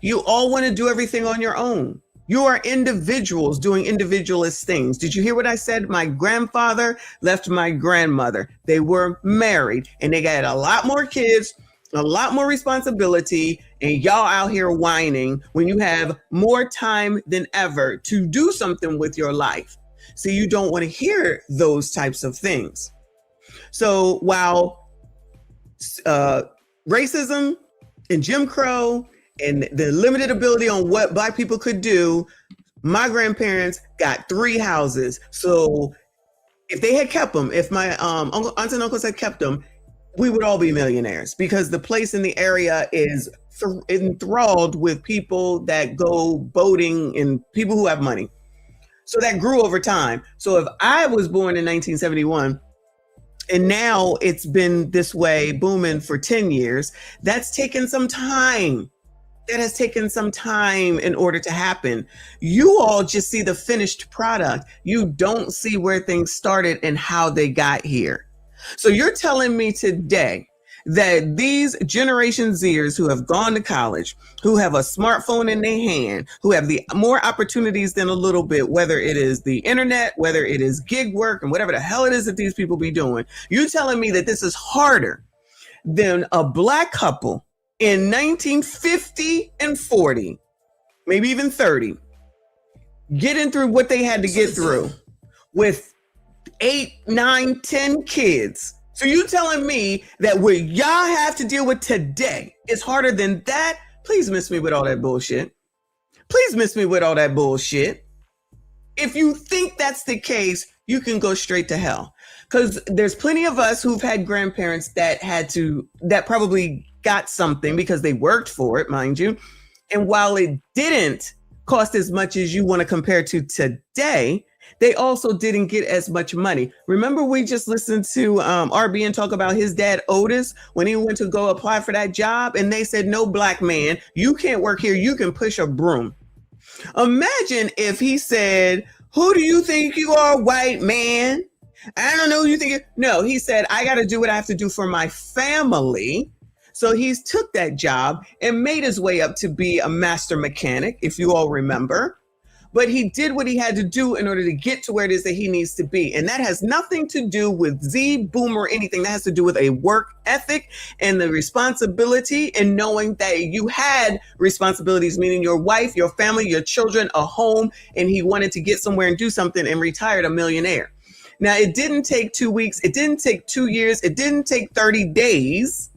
You all want to do everything on your own. You are individuals doing individualist things. Did you hear what I said? My grandfather left my grandmother. They were married and they got a lot more kids, a lot more responsibility, and y'all out here whining when you have more time than ever to do something with your life. So you don't want to hear those types of things. So while racism and Jim Crow and the limited ability on what Black people could do, my grandparents got 3 houses. So if they had kept them, if my aunts and uncles had kept them, we would all be millionaires, because the place in the area is enthralled with people that go boating and people who have money. So that grew over time. So if I was born in 1971, and now it's been this way booming for 10 years, that's taken some time. That has taken some time in order to happen. You all just see the finished product. You don't see where things started and how they got here. So you're telling me today that these Generation Zers who have gone to college, who have a smartphone in their hand, who have the more opportunities than a little bit, whether it is the internet, whether it is gig work and whatever the hell it is that these people be doing, you're telling me that this is harder than a Black couple in 1950 and 40, maybe even 30, getting through what they had to get through with 8, 9, 10 kids. So you telling me that what y'all have to deal with today is harder than that? Please miss me with all that bullshit. Please miss me with all that bullshit. If you think that's the case, you can go straight to hell. Because there's plenty of us who've had grandparents that probably got something because they worked for it, mind you. And while it didn't cost as much as you want to compare to today, they also didn't get as much money. Remember, we just listened to RBN talk about his dad, Otis, when he went to go apply for that job. And they said, no, Black man, you can't work here. You can push a broom. Imagine if he said, who do you think you are, white man? I don't know who you think. No, he said, I got to do what I have to do for my family. So he's took that job and made his way up to be a master mechanic, if you all remember. But he did what he had to do in order to get to where it is that he needs to be. And that has nothing to do with Z, boomer, or anything. That has to do with a work ethic and the responsibility and knowing that you had responsibilities, meaning your wife, your family, your children, a home, and he wanted to get somewhere and do something and retired a millionaire. Now, it didn't take 2 weeks. It didn't take 2 years. It didn't take 30 days.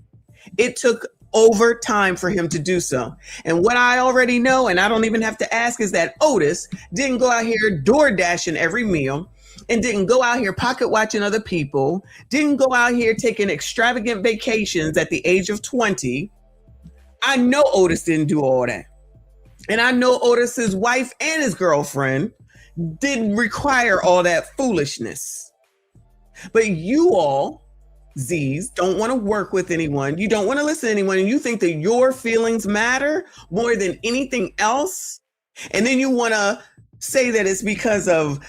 It took over time for him to do so. And what I already know, and I don't even have to ask, is that Otis didn't go out here door dashing every meal, and didn't go out here pocket watching other people, didn't go out here taking extravagant vacations at the age of 20. I know Otis didn't do all that. And I know Otis's wife and his girlfriend didn't require all that foolishness. But you all, Z's, don't want to work with anyone. You don't want to listen to anyone. And you think that your feelings matter more than anything else. And then you want to say that it's because of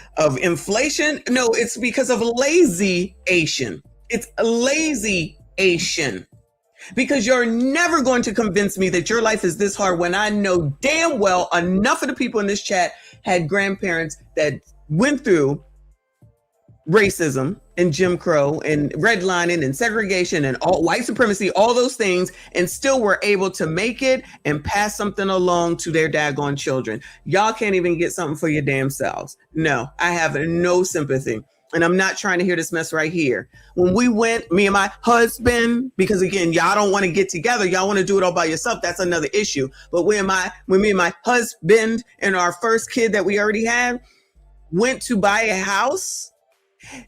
inflation. No, it's because of lazy-ation. It's lazy-ation. Because you're never going to convince me that your life is this hard when I know damn well enough of the people in this chat had grandparents that went through racism and Jim Crow and redlining and segregation and all white supremacy, all those things, and still were able to make it and pass something along to their daggone children. Y'all can't even get something for your damn selves. No, I have no sympathy. And I'm not trying to hear this mess right here. When we went, me and my husband, because again, y'all don't want to get together. Y'all want to do it all by yourself. That's another issue. But when me and my husband and our first kid that we already had went to buy a house,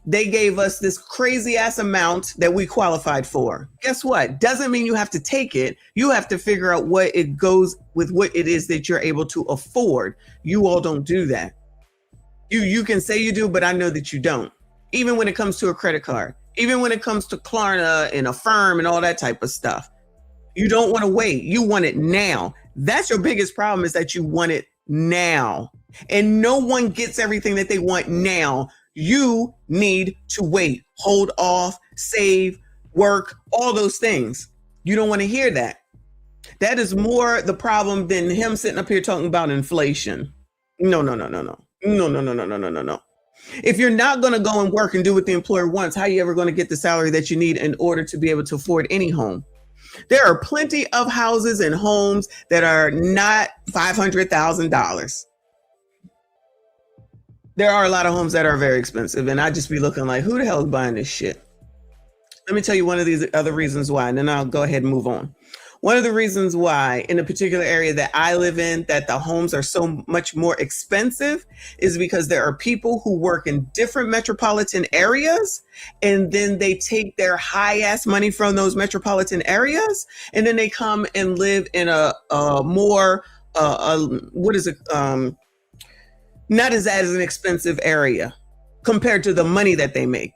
they gave us this crazy ass amount that we qualified for. Guess what? Doesn't mean you have to take it. You have to figure out what it goes with, what it is that you're able to afford. You all don't do that. You can say you do, but I know that you don't. Even when it comes to a credit card, even when it comes to Klarna and Affirm and all that type of stuff, you don't want to wait. You want it now. That's your biggest problem, is that you want it now. And no one gets everything that they want now. You need to wait, hold off, save, work, all those things. You don't want to hear that. That is more the problem than him sitting up here talking about inflation. No. If you're not going to go and work and do what the employer wants, how are you ever going to get the salary that you need in order to be able to afford any home? There are plenty of houses and homes that are not $500,000. There are a lot of homes that are very expensive, and I just be looking like, who the hell is buying this shit? Let me tell you one of these other reasons why, and then I'll go ahead and move on. One of the reasons why in a particular area that I live in, that the homes are so much more expensive, is because there are people who work in different metropolitan areas, and then they take their high ass money from those metropolitan areas, and then they come and live in a more, not as an expensive area compared to the money that they make.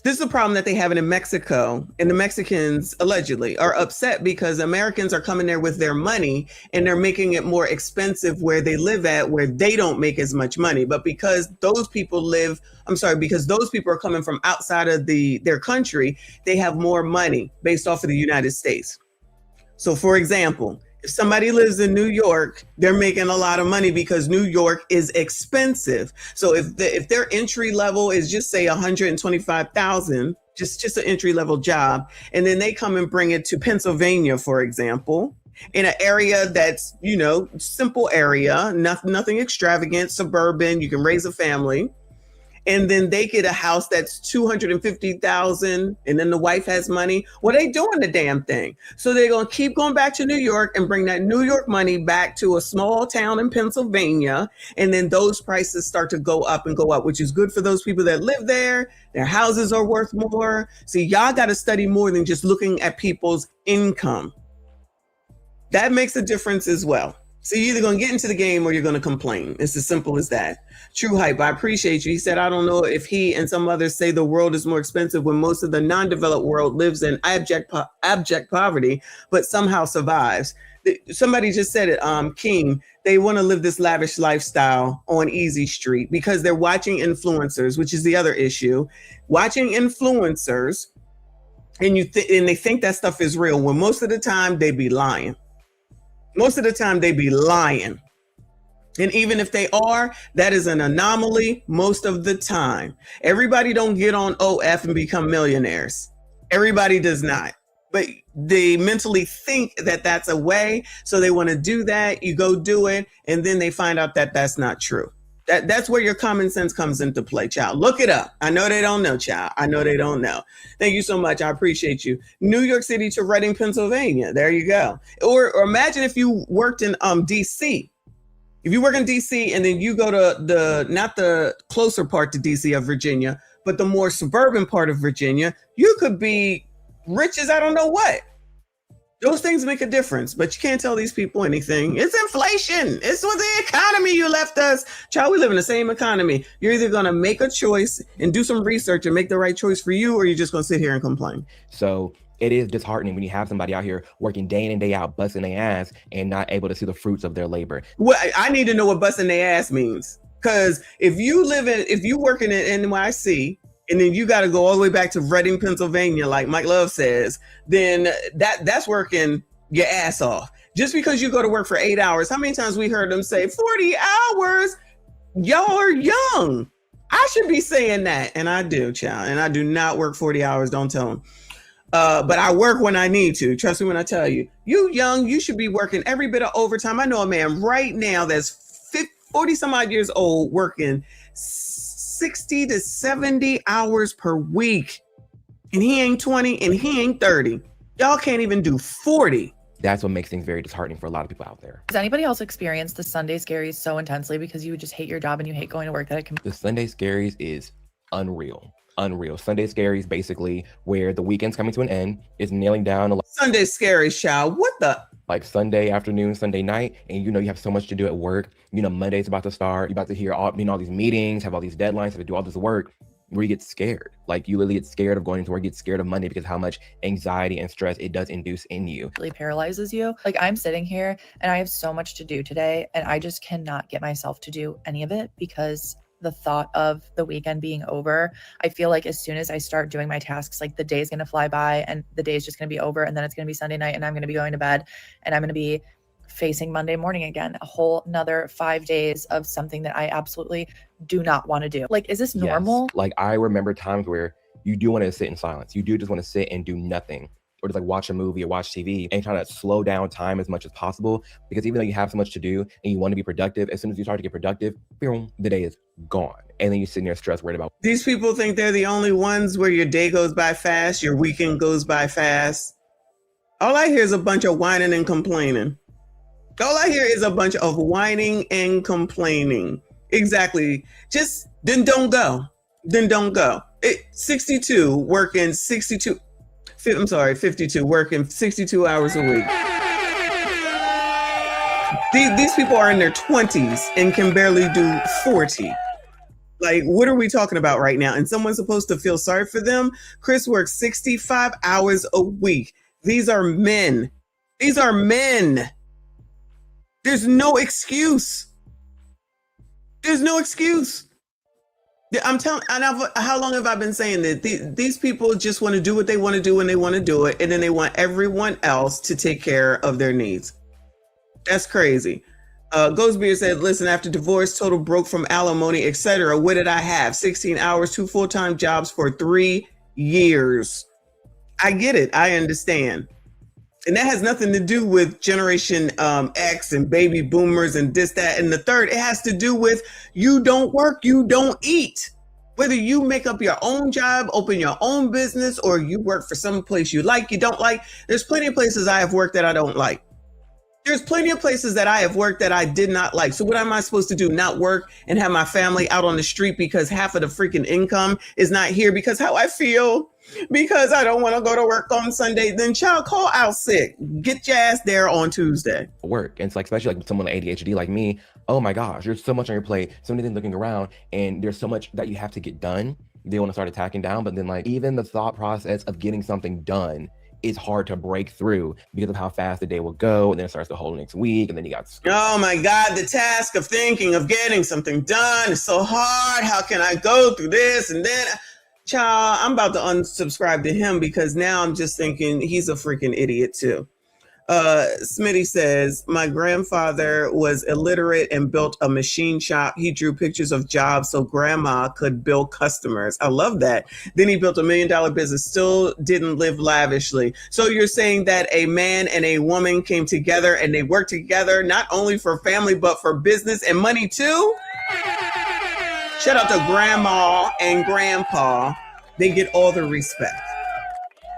This is a problem that they have in Mexico, and the Mexicans allegedly are upset because Americans are coming there with their money and they're making it more expensive where they live at, where they don't make as much money. But because those people because those people are coming from outside of their country, they have more money based off of the United States. So for example, if somebody lives in New York, they're making a lot of money because New York is expensive. So if their entry level is just say 125,000, just an entry level job, and then they come and bring it to Pennsylvania, for example, in an area that's, simple area, nothing extravagant, suburban, you can raise a family. And then they get a house that's 250,000, and then the wife has money. Well, they doing the damn thing. So they're going to keep going back to New York and bring that New York money back to a small town in Pennsylvania. And then those prices start to go up and go up, which is good for those people that live there. Their houses are worth more. See, y'all got to study more than just looking at people's income. That makes a difference as well. So you're either going to get into the game or you're going to complain. It's as simple as that. True Hype, I appreciate you. He said, I don't know if he and some others say the world is more expensive when most of the non-developed world lives in abject poverty, but somehow survives. Somebody just said it, King, they want to live this lavish lifestyle on Easy Street because they're watching influencers, which is the other issue. Watching influencers, and they think that stuff is real, when most of the time they be lying. Most of the time they be lying. And even if they are, that is an anomaly most of the time. Everybody don't get on OF and become millionaires. Everybody does not. But they mentally think that that's a way. So they want to do that. You go do it. And then they find out that that's not true. That's where your common sense comes into play, child. Look it up. I know they don't know, child. I know they don't know. Thank you so much. I appreciate you. New York City to Reading, Pennsylvania. There you go. Or imagine if you worked in DC. If you work in DC and then you go to not the closer part to DC of Virginia, but the more suburban part of Virginia, you could be rich as I don't know what. Those things make a difference, but you can't tell these people anything. It's inflation. It's with the economy you left us. Child, we live in the same economy. You're either going to make a choice and do some research and make the right choice for you, or you're just going to sit here and complain. So it is disheartening when you have somebody out here working day in and day out, busting their ass and not able to see the fruits of their labor. Well, I need to know what busting their ass means. Because if you working in NYC, and then you got to go all the way back to Reading, Pennsylvania, like Mike Love says, then that's working your ass off. Just because you go to work for 8 hours, how many times we heard them say 40 hours? Y'all are young. I should be saying that. And I do, child. And I do not work 40 hours. Don't tell them. But I work when I need to. Trust me when I tell you. You young, you should be working every bit of overtime. I know a man right now that's 40 some odd years old working 60 to 70 hours per week. And he ain't 20 and he ain't 30. Y'all can't even do 40. That's what makes things very disheartening for a lot of people out there. Does anybody else experience the Sunday scaries so intensely because you would just hate your job and you hate going to work that it can... The Sunday scaries is unreal. Sunday scaries basically where the weekend's coming to an end, is nailing down a Sunday scaries, child. What the? like Sunday afternoon, Sunday night, and you know you have so much to do at work. You know, Monday's about to start. You're about to hear all these meetings, have all these deadlines, have to do all this work. Where you get scared. Like you literally get scared of going into work, you get scared of Monday because how much anxiety and stress it does induce in you. Really paralyzes you. Like I'm sitting here and I have so much to do today and I just cannot get myself to do any of it because the thought of the weekend being over, I feel like as soon as I start doing my tasks, like the day's going to fly by and the day's just going to be over. And then it's going to be Sunday night and I'm going to be going to bed and I'm going to be facing Monday morning again, a whole another 5 days of something that I absolutely do not want to do. Like, is this normal? Yes. Like I remember times where you do want to sit in silence. You do just want to sit and do nothing, or just like watch a movie or watch TV and try to slow down time as much as possible. Because even though you have so much to do and you want to be productive, as soon as you start to get productive, boom, the day is gone. And then you're sitting there stressed, worried about. These people think they're the only ones where your day goes by fast, your weekend goes by fast. All I hear is a bunch of whining and complaining. All I hear is a bunch of whining and complaining. Exactly. Just then don't go. Then don't go. 52 working 62. I'm sorry, 52 working 62 hours a week. These people are in their 20s and can barely do 40. Like, what are we talking about right now? And someone's supposed to feel sorry for them? Chris works 65 hours a week. These are men. These are men. There's no excuse. There's no excuse. I'm telling, how long have I been saying that? These people just want to do what they want to do when they want to do it, and then they want everyone else to take care of their needs. That's crazy. Ghostbeard said, listen, after divorce, total broke from alimony, etc. What did I have? 16 hours, 2 full-time jobs for 3 years. I get it. I understand. And that has nothing to do with Generation X and baby boomers and this, that, and the third. It has to do with you don't work, you don't eat. Whether you make up your own job, open your own business, or you work for some place you like, you don't like. There's plenty of places I have worked that I don't like. There's plenty of places that I have worked that I did not like. So what am I supposed to do? Not work and have my family out on the street because half of the freaking income is not here because how I feel? Because I don't want to go to work on Sunday. Then child, call out sick. Get your ass there on Tuesday. Work. And it's like, especially like someone with ADHD like me, oh my gosh, there's so much on your plate, so many things looking around, and there's so much that you have to get done. They want to start attacking down, but then like even the thought process of getting something done is hard to break through because of how fast the day will go, and then it starts the whole next week, and then you got school. Oh my God, the task of thinking of getting something done is so hard. How can I go through this? And then child, I'm about to unsubscribe to him because now I'm just thinking he's a freaking idiot too. Smitty says, my grandfather was illiterate and built a machine shop. He drew pictures of jobs so grandma could bill customers. I love that. Then he built $1 million business, still didn't live lavishly. So you're saying that a man and a woman came together and they worked together, not only for family, but for business and money too? Shout out to grandma and grandpa. They get all the respect.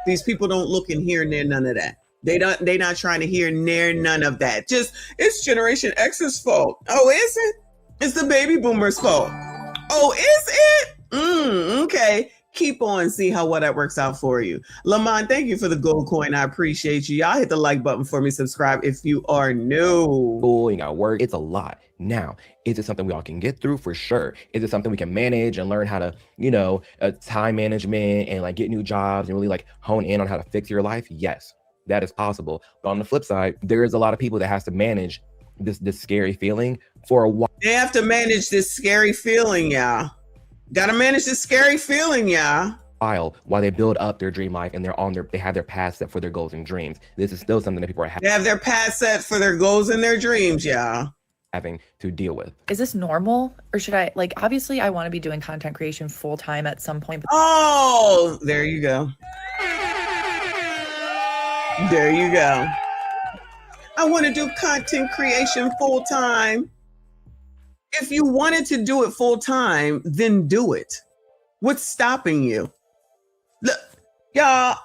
These people don't look and hear near none of that. They not trying to hear near none of that. Just, it's Generation X's fault. Oh, is it? It's the baby boomers' fault. Oh, is it? Okay. Keep on, see how well that works out for you. Lamont, thank you for the gold coin. I appreciate you. Y'all hit the like button for me. Subscribe if you are new. School, you got work. It's a lot. Now, is it something we all can get through? For sure. Is it something we can manage and learn how to, time management and like get new jobs and really like hone in on how to fix your life? Yes, that is possible. But on the flip side, there is a lot of people that has to manage this scary feeling for a while. They have to manage this scary feeling, y'all. Gotta manage this scary feeling, y'all. While they build up their dream life and they have their path set for their goals and dreams. This is still something that people are They have their path set for their goals and their dreams, y'all. having to deal with. Is this normal? Or should I, obviously I want to be doing content creation full time at some point. But oh, there you go. There you go. I want to do content creation full time. If you wanted to do it full time, then do it. What's stopping you? Look, y'all,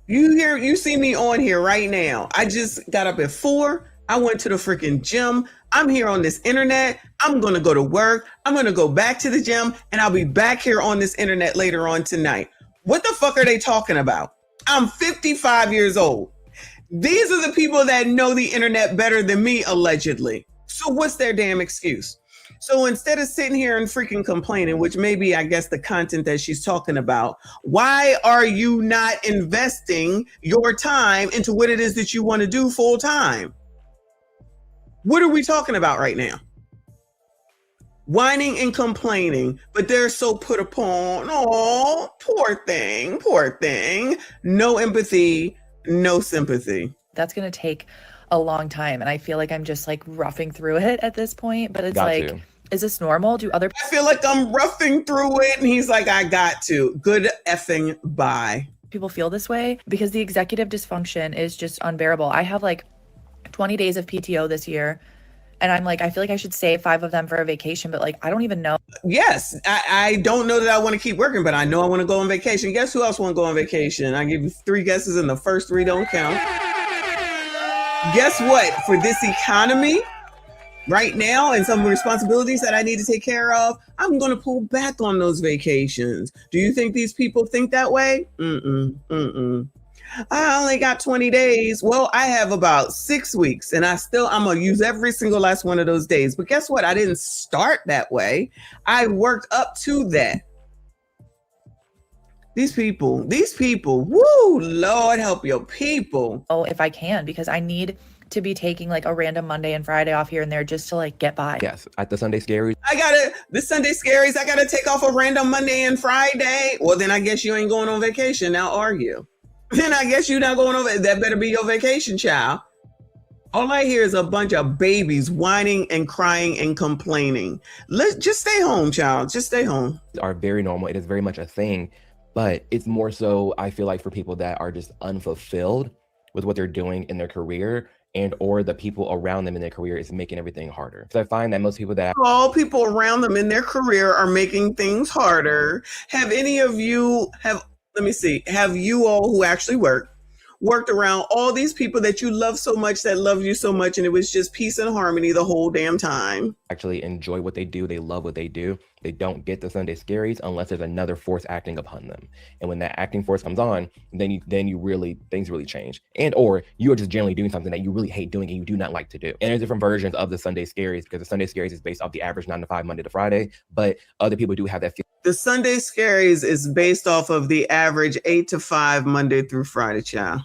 you see me on here right now. I just got up at 4. I went to the freaking gym. I'm here on this internet. I'm going to go to work. I'm going to go back to the gym, and I'll be back here on this internet later on tonight. What the fuck are they talking about? I'm 55 years old. These are the people that know the internet better than me, allegedly. So what's their damn excuse? So instead of sitting here and freaking complaining, which may be, I guess, the content that she's talking about, why are you not investing your time into what it is that you want to do full time? What are we talking about right now? Whining and complaining, but they're so put upon. Oh, poor thing. No empathy, no sympathy. That's going to take a long time. And I feel like I'm just like roughing through it at this point, but it's is this normal? Do other I feel like I'm roughing through it, and he's like, I got to. Good effing bye. people feel this way? Because the executive dysfunction is just unbearable. I have like 20 days of PTO this year. And I'm like, I feel like I should save 5 of them for a vacation, but like, I don't even know. Yes, I don't know that I want to keep working, but I know I want to go on vacation. Guess who else want to go on vacation? I give you 3 guesses and the first 3 don't count. Guess what? For this economy right now and some responsibilities that I need to take care of, I'm going to pull back on those vacations. Do you think these people think that way? I only got 20 days. Well, I have about 6 weeks and I'm going to use every single last one of those days. But guess what? I didn't start that way. I worked up to that. These people, woo, Lord help your people. Oh, if I can, because I need to be taking like a random Monday and Friday off here and there just to like get by. Yes, at the Sunday Scaries. The Sunday Scaries, I got to take off a random Monday and Friday. Well, then I guess you ain't going on vacation now, are you? Then I guess you're not going over. That better be your vacation, child. All I hear is a bunch of babies whining and crying and complaining. Let's just stay home, child. Just stay home. Are very normal. It is very much a thing, but it's more so, I feel like, for people that are just unfulfilled with what they're doing in their career, and or the people around them in their career is making everything harder. So I find that most people that all people around them in their career are making things harder. Have any of you have you all who actually worked around all these people that you love so much, that love you so much, and it was just peace and harmony the whole damn time? actually enjoy what they do, they love what they do, they don't get the Sunday Scaries unless there's another force acting upon them. And when that acting force comes on, then things really change. And or you are just generally doing something that you really hate doing and you do not like to do. And there's different versions of the Sunday Scaries, because the Sunday Scaries is based off the average 9 to 5 Monday to Friday, but other people do have that The Sunday Scaries is based off of the average 8 to 5 Monday through Friday, child.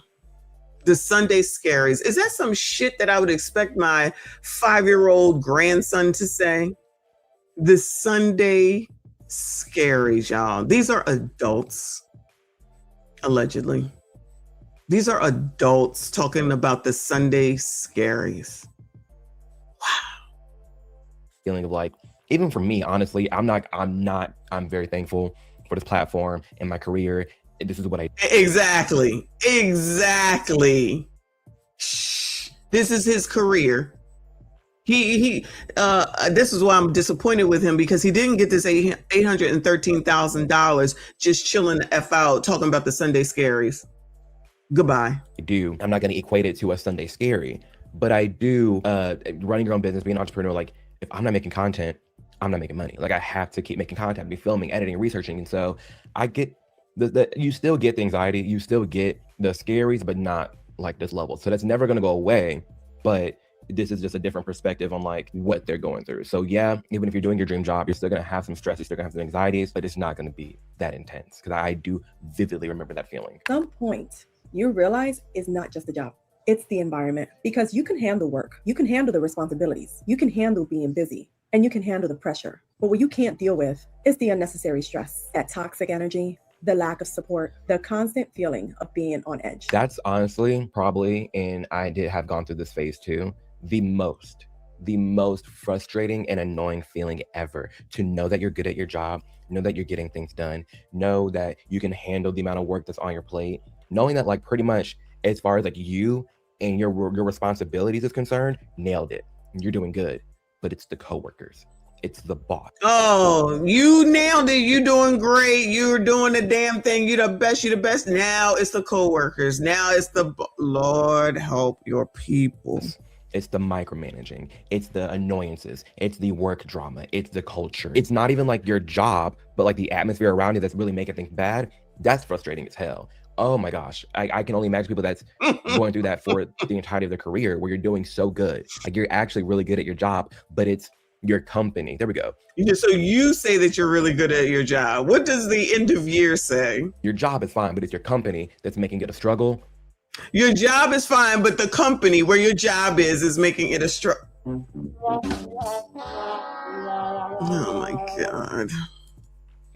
The Sunday Scaries. Is that some shit that I would expect my 5-year-old grandson to say? The Sunday Scaries, y'all. These are adults, allegedly. These are adults talking about the Sunday Scaries. feeling of like, even for me, honestly, I'm very thankful for this platform and my career. This is what I Exactly. This is his career. This is why I'm disappointed with him, because he didn't get this $813,000 just chilling the F out talking about the Sunday Scaries. Goodbye. do. I'm not going to equate it to a Sunday Scary, but I do, running your own business, being an entrepreneur, like if I'm not making content, I'm not making money. Like I have to keep making content, be filming, editing, researching. And so I get you still get the anxiety, you still get the scaries, but not like this level. So that's never going to go away. But this is just a different perspective on like what they're going through. So yeah, even if you're doing your dream job, you're still going to have some stress, you're still going to have some anxieties, but it's not going to be that intense, because I do vividly remember that feeling. At some point, you realize it's not just the job, it's the environment, because you can handle work, you can handle the responsibilities, you can handle being busy, and you can handle the pressure. But what you can't deal with is the unnecessary stress, that toxic energy, the lack of support, the constant feeling of being on edge. That's honestly probably, and I did have gone through this phase too, the most frustrating and annoying feeling ever, to know that you're good at your job, know that you're getting things done, know that you can handle the amount of work that's on your plate, knowing that like pretty much as far as like you and your responsibilities is concerned, nailed it, you're doing good. But it's the coworkers, it's the boss. Oh, you nailed it. You doing great. You're doing the damn thing. You the best. You the best. Now it's the co-workers. Now it's the Lord help your people. It's the micromanaging. It's the annoyances. It's the work drama. It's the culture. It's not even like your job, but like the atmosphere around you that's really making things bad. That's frustrating as hell. Oh my gosh. I can only imagine people that's going through that for the entirety of their career, where you're doing so good. Like you're actually really good at your job, but it's your company. There we go. So you say that you're really good at your job. What does the end of year say? Your job is fine, but it's your company that's making it a struggle. Your job is fine, but the company where your job is making it a struggle. Oh my God.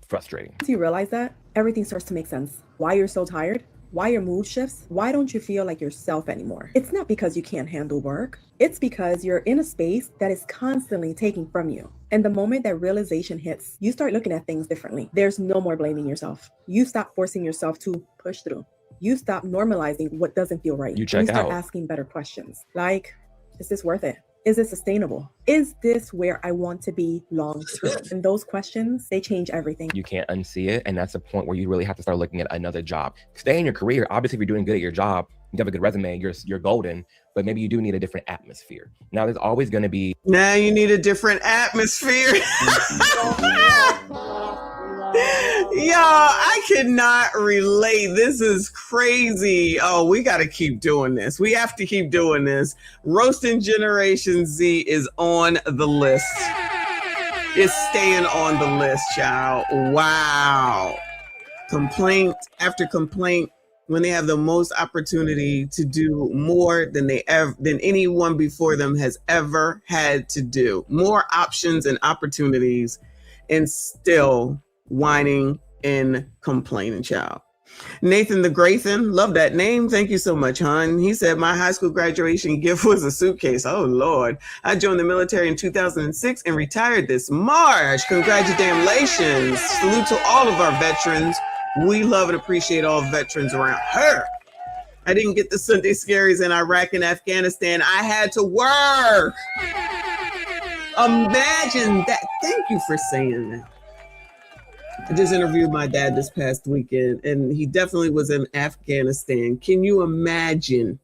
Frustrating. Once you realize that, everything starts to make sense. Why you're so tired, why your mood shifts, why don't you feel like yourself anymore? It's not because you can't handle work. It's because you're in a space that is constantly taking from you. And the moment that realization hits, you start looking at things differently. There's no more blaming yourself. You stop forcing yourself to push through. You stop normalizing what doesn't feel right. You check You start out. asking better questions. Like, is this worth it? Is it sustainable? Is this where I want to be long term? And those questions, they change everything. You can't unsee it. And that's the point where you really have to start looking at another job. Stay in your career. Obviously, if you're doing good at your job, you have a good resume, you're golden, but maybe you do need a different atmosphere. Now, there's always going to be. Now you need a different atmosphere. Y'all, I cannot relate. This is crazy. Oh, we got to keep doing this. We have to keep doing this. Roasting Generation Z is on the list. It's staying on the list, child. Wow. Complaint after complaint, when they have the most opportunity to do more than than anyone before them has ever had to do. More options and opportunities, and still whining and complaining, child. Nathan the Grayson, love that name. Thank you so much, hon. He said, my high school graduation gift was a suitcase. Oh, Lord. I joined the military in 2006 and retired this March. Congratulations. Salute to all of our veterans. We love and appreciate all veterans around her. I didn't get the Sunday scaries in Iraq and Afghanistan. I had to work. Imagine that. Thank you for saying that. I just interviewed my dad this past weekend, and he definitely was in Afghanistan. Can you imagine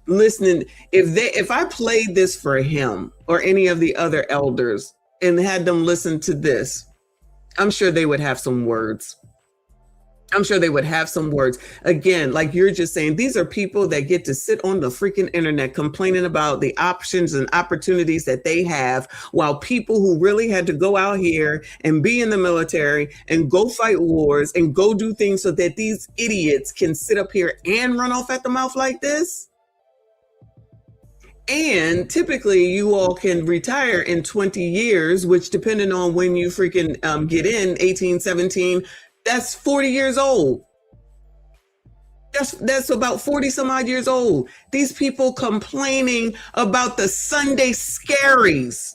listening? If I played this for him or any of the other elders and had them listen to this, I'm sure they would have some words. I'm sure they would have some words. Again, like you're just saying, these are people that get to sit on the freaking internet complaining about the options and opportunities that they have, while people who really had to go out here and be in the military and go fight wars and go do things so that these idiots can sit up here and run off at the mouth like this. And typically you all can retire in 20 years, which depending on when you freaking get in, 18, 17, that's 40 years old. That's about 40 some odd years old. These people complaining about the Sunday scaries.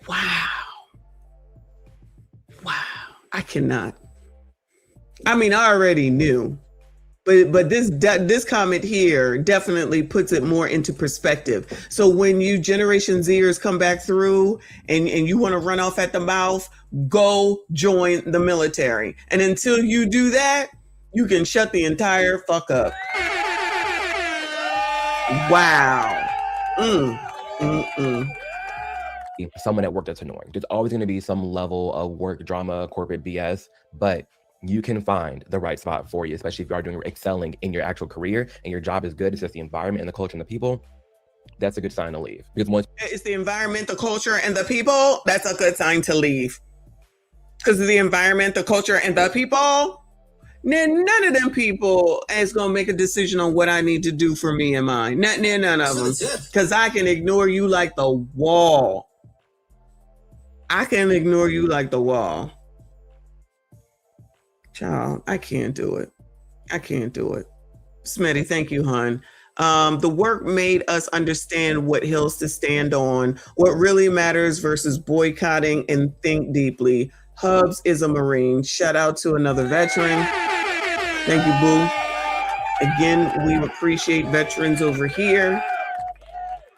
Wow. I cannot. I mean, I already knew, but this comment here definitely puts it more into perspective. So when you Generation Zers come back through and you want to run off at the mouth, go join the military. And until you do that, you can shut the entire fuck up. Wow. Someone at work that's annoying. There's always going to be some level of work drama, corporate BS, but you can find the right spot for you, especially if you are excelling in your actual career and your job is good. It's just the environment and the culture and the people. That's a good sign to leave. Because once it's the environment, the culture, and the people, that's a good sign to leave. Because of the environment, the culture, and the people, then none of them people is going to make a decision on what I need to do for me and mine. None of them. Because I can ignore you like the wall. I can ignore you like the wall. Child, I can't do it. Smitty, thank you, hon. The work made us understand what hills to stand on, what really matters versus boycotting, and think deeply. Hubs is a Marine. Shout out to another veteran. Thank you, boo. Again, we appreciate veterans over here.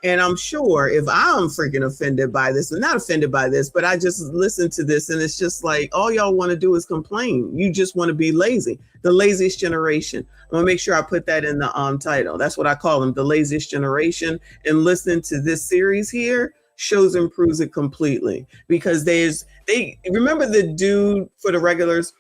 And I'm sure if I'm freaking offended by this, and not offended by this, but I just listen to this and it's just like, all y'all want to do is complain. You just want to be lazy. The laziest generation. I'm going to make sure I put that in the title. That's what I call them, the laziest generation. And listening to this series here shows and proves it completely. Because they remember the dude for the regulars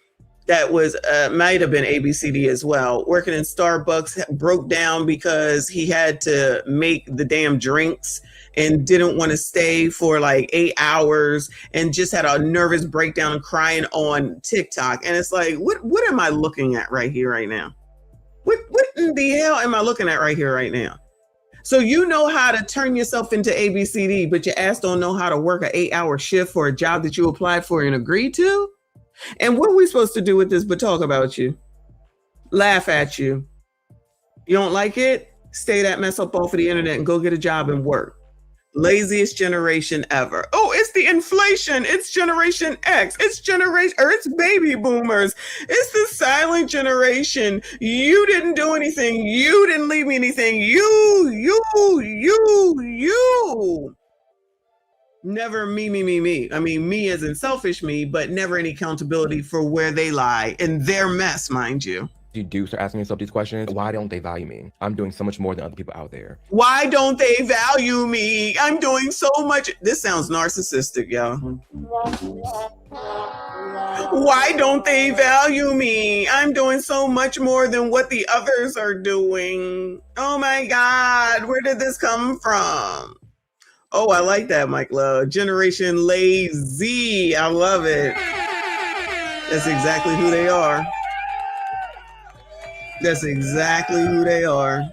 that was might have been ABCD as well, working in Starbucks, broke down because he had to make the damn drinks and didn't want to stay for like 8 hours and just had a nervous breakdown and crying on TikTok. And it's like, what am I looking at right here, right now? What in the hell am I looking at right here, right now? So you know how to turn yourself into ABCD, but your ass don't know how to work an 8-hour shift for a job that you applied for and agreed to? And what are we supposed to do with this but talk about you? Laugh at you. You don't like it? Stay that mess up off of the internet and go get a job and work. Laziest generation ever. Oh, it's the inflation. It's Generation X. It's baby boomers. It's the silent generation. You didn't do anything. You didn't leave me anything. You. Never me. I mean, me as in selfish me, but never any accountability for where they lie in their mess, mind you. You do start asking yourself these questions. Why don't they value me? I'm doing so much more than other people out there. Why don't they value me? I'm doing so much. This sounds narcissistic, y'all. Why don't they value me? I'm doing so much more than what the others are doing. Oh my God, where did this come from? Oh, I like that, Mike Love. Generation Lazy. I love it. That's exactly who they are. That's exactly who they are.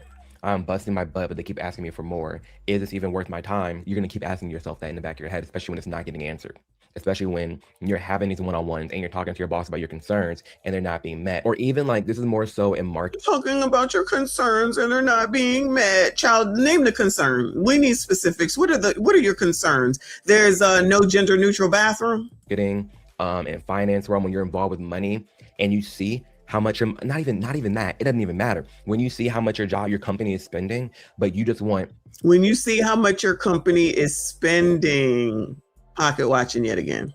I'm busting my butt, but they keep asking me for more. Is this even worth my time? You're going to keep asking yourself that in the back of your head, especially when it's not getting answered. Especially when you're having these one-on-ones and you're talking to your boss about your concerns and they're not being met. Or even like, this is more so in marketing. Talking about your concerns and they're not being met. Child, name the concern. We need specifics. What are your concerns? There's no gender neutral bathroom. Getting in finance realm, when you're involved with money and you see how much you're not even that, it doesn't even matter. When you see how much your company is spending, but you just want. When you see how much your company is spending, pocket watching yet again.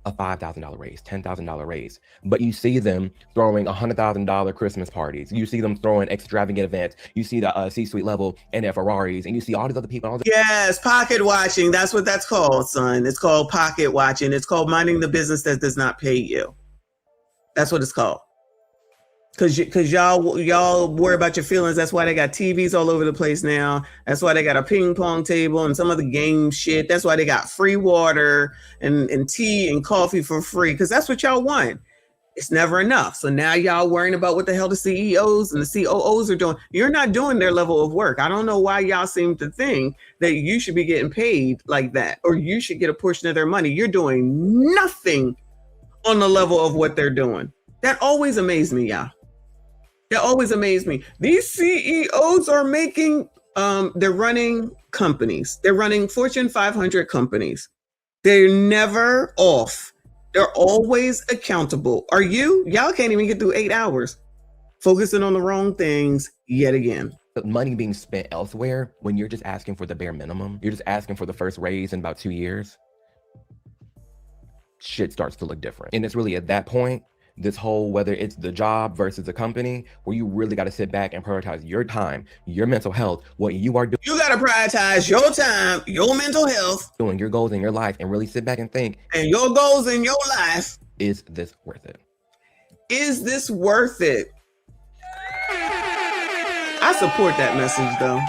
A $5,000 raise, $10,000 raise, but you see them throwing $100,000 Christmas parties. You see them throwing extravagant events. You see the C-suite level and their Ferraris, and you see all these other people. Yes, pocket watching. That's what that's called, son. It's called pocket watching. It's called minding the business that does not pay you. That's what it's called. Cause y'all worry about your feelings. That's why they got TVs all over the place now. That's why they got a ping pong table and some other game shit. That's why they got free water and tea and coffee for free. Cause that's what y'all want. It's never enough. So now y'all worrying about what the hell the CEOs and the COOs are doing. You're not doing their level of work. I don't know why y'all seem to think that you should be getting paid like that, or you should get a portion of their money. You're doing nothing on the level of what they're doing. That always amazed me, y'all. That always amazed me. These CEOs are making, they're running companies. They're running Fortune 500 companies. They're never off. They're always accountable. Are you? Y'all can't even get through 8 hours focusing on the wrong things yet again. The money being spent elsewhere when you're just asking for the bare minimum. You're just asking for the first raise in about 2 years. Shit starts to look different. And it's really at that point, this whole, whether it's the job versus the company, where you really got to sit back and prioritize your time, your mental health, what you are doing. You got to prioritize your time, your mental health, doing your goals in your life, and really sit back and think. And your goals in your life. Is this worth it? Is this worth it? I support that message, though.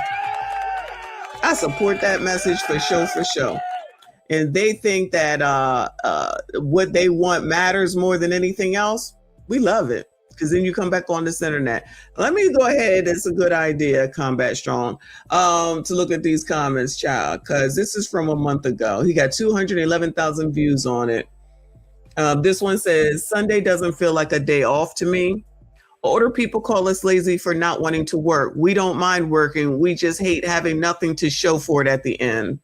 I support that message for sure. And they think that what they want matters more than anything else. We love it, because then you come back on this internet. Let me go ahead. It's a good idea, Combat Strong, to look at these comments, child, because this is from a month ago. He got 211,000 views on it. This one says, Sunday doesn't feel like a day off to me. Older people call us lazy for not wanting to work. We don't mind working. We just hate having nothing to show for it at the end.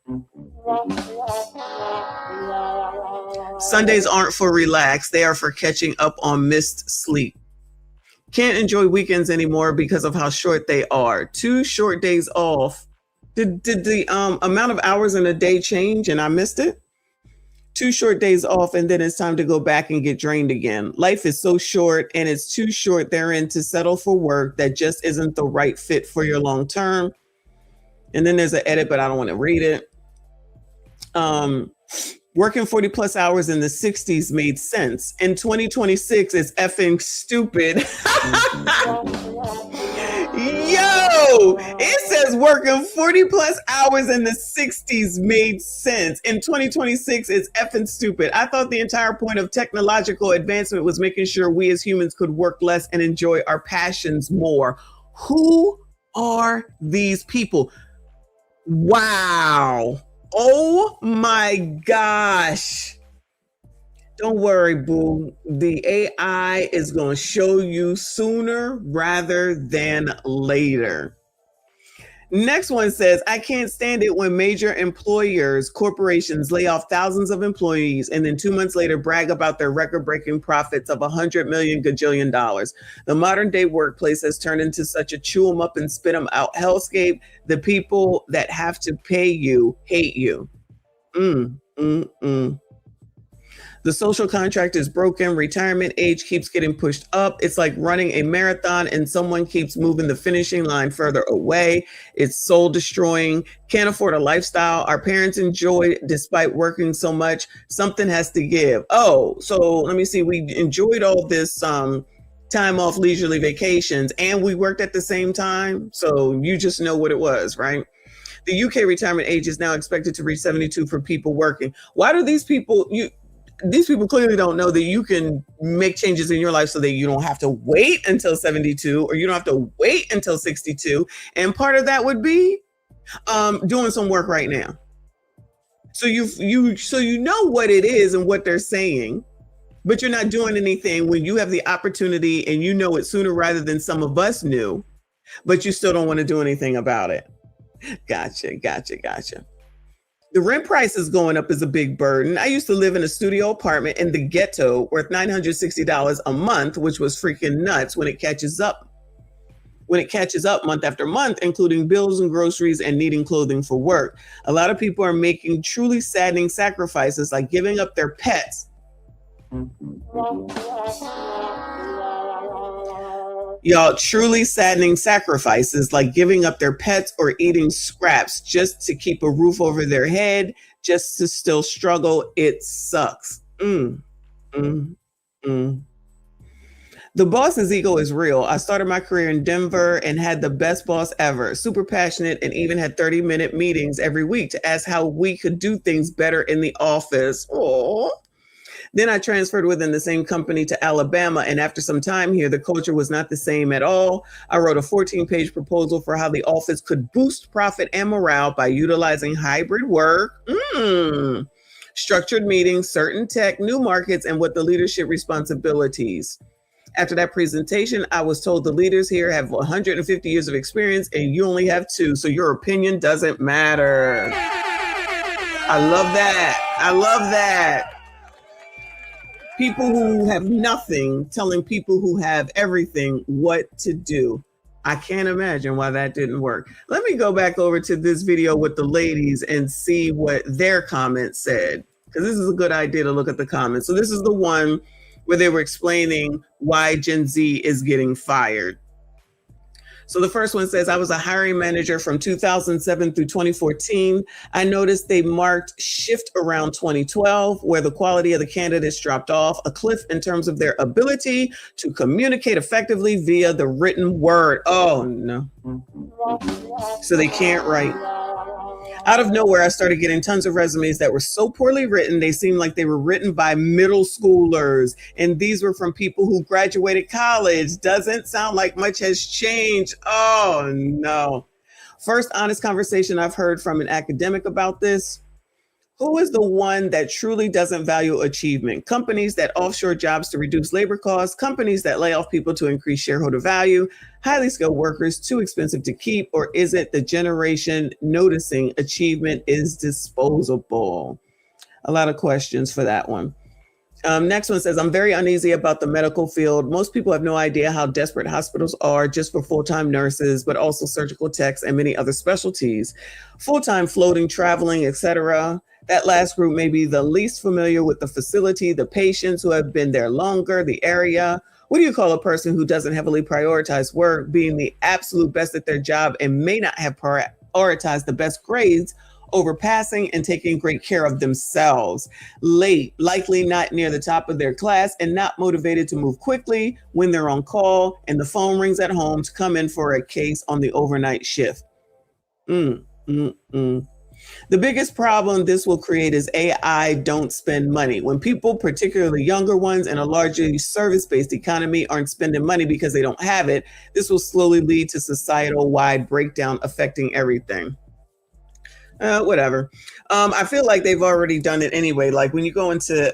Sundays aren't for relax. They are for catching up on missed sleep. Can't enjoy weekends anymore because of how short they are. 2 short days off Did the amount of hours in a day change and I missed it? 2 short days off and then it's time to go back and get drained again. Life is so short and it's too short therein to settle for work that just isn't the right fit for your long term. And then there's an edit, but I don't want to read it. Working 40 plus hours in the 60s made sense. In 2026, it's effing stupid. Yo, it says working 40 plus hours in the 60s made sense. In 2026, it's effing stupid. I thought the entire point of technological advancement was making sure we as humans could work less and enjoy our passions more. Who are these people? Wow. Oh my gosh. Don't worry, boo. The AI is going to show you sooner rather than later. Next one says, I can't stand it when major employers, corporations lay off thousands of employees and then 2 months later brag about their record-breaking profits of $100 million gajillion dollars. The modern day workplace has turned into such a chew 'em up and spit 'em out hellscape. The people that have to pay you hate you. The social contract is broken. Retirement age keeps getting pushed up. It's like running a marathon and someone keeps moving the finishing line further away. It's soul destroying. Can't afford a lifestyle our parents enjoyed despite working so much. Something has to give. Oh, so let me see. We enjoyed all this time off, leisurely vacations, and we worked at the same time. So you just know what it was, right? The UK retirement age is now expected to reach 72 for people working. Why do these people clearly don't know that you can make changes in your life so that you don't have to wait until 72 or you don't have to wait until 62. And part of that would be doing some work right now. So you know what it is and what they're saying, but you're not doing anything when you have the opportunity and you know it sooner rather than some of us knew, but you still don't want to do anything about it. Gotcha. The rent price is going up is a big burden. I used to live in a studio apartment in the ghetto worth $960 a month, which was freaking nuts when it catches up month after month, including bills and groceries and needing clothing for work. A lot of people are making truly saddening sacrifices like giving up their pets. Y'all, truly saddening sacrifices like giving up their pets or eating scraps just to keep a roof over their head, just to still struggle. It sucks. The boss's ego is real. I started my career in Denver and had the best boss ever, super passionate, and even had 30-minute meetings every week to ask how we could do things better in the office. Aww. Then I transferred within the same company to Alabama, and after some time here, the culture was not the same at all. I wrote a 14-page proposal for how the office could boost profit and morale by utilizing hybrid work, structured meetings, certain tech, new markets, and what the leadership responsibilities. After that presentation, I was told the leaders here have 150 years of experience and you only have 2, so your opinion doesn't matter. I love that. People who have nothing telling people who have everything what to do. I can't imagine why that didn't work. Let me go back over to this video with the ladies and see what their comments said, because this is a good idea to look at the comments. So this is the one where they were explaining why Gen Z is getting fired. So the first one says, I was a hiring manager from 2007 through 2014. I noticed they marked shift around 2012, where the quality of the candidates dropped off a cliff in terms of their ability to communicate effectively via the written word. Oh no. So they can't write. Out of nowhere, I started getting tons of resumes that were so poorly written, they seemed like they were written by middle schoolers. And these were from people who graduated college. Doesn't sound like much has changed. Oh, no. First honest conversation I've heard from an academic about this. Who is the one that truly doesn't value achievement? Companies that offshore jobs to reduce labor costs, companies that lay off people to increase shareholder value, highly skilled workers too expensive to keep, or is it the generation noticing achievement is disposable? A lot of questions for that one. Next one says, I'm very uneasy about the medical field. Most people have no idea how desperate hospitals are just for full-time nurses, but also surgical techs and many other specialties. Full-time floating, traveling, etc. That last group may be the least familiar with the facility, the patients who have been there longer, the area. What do you call a person who doesn't heavily prioritize work, being the absolute best at their job, and may not have prioritized the best grades over passing and taking great care of themselves? Late, likely not near the top of their class, and not motivated to move quickly when they're on call and the phone rings at home to come in for a case on the overnight shift. The biggest problem this will create is AI don't spend money. When people, particularly younger ones in a largely service-based economy, aren't spending money because they don't have it, this will slowly lead to societal-wide breakdown affecting everything. Whatever. I feel like they've already done it anyway. Like when you go into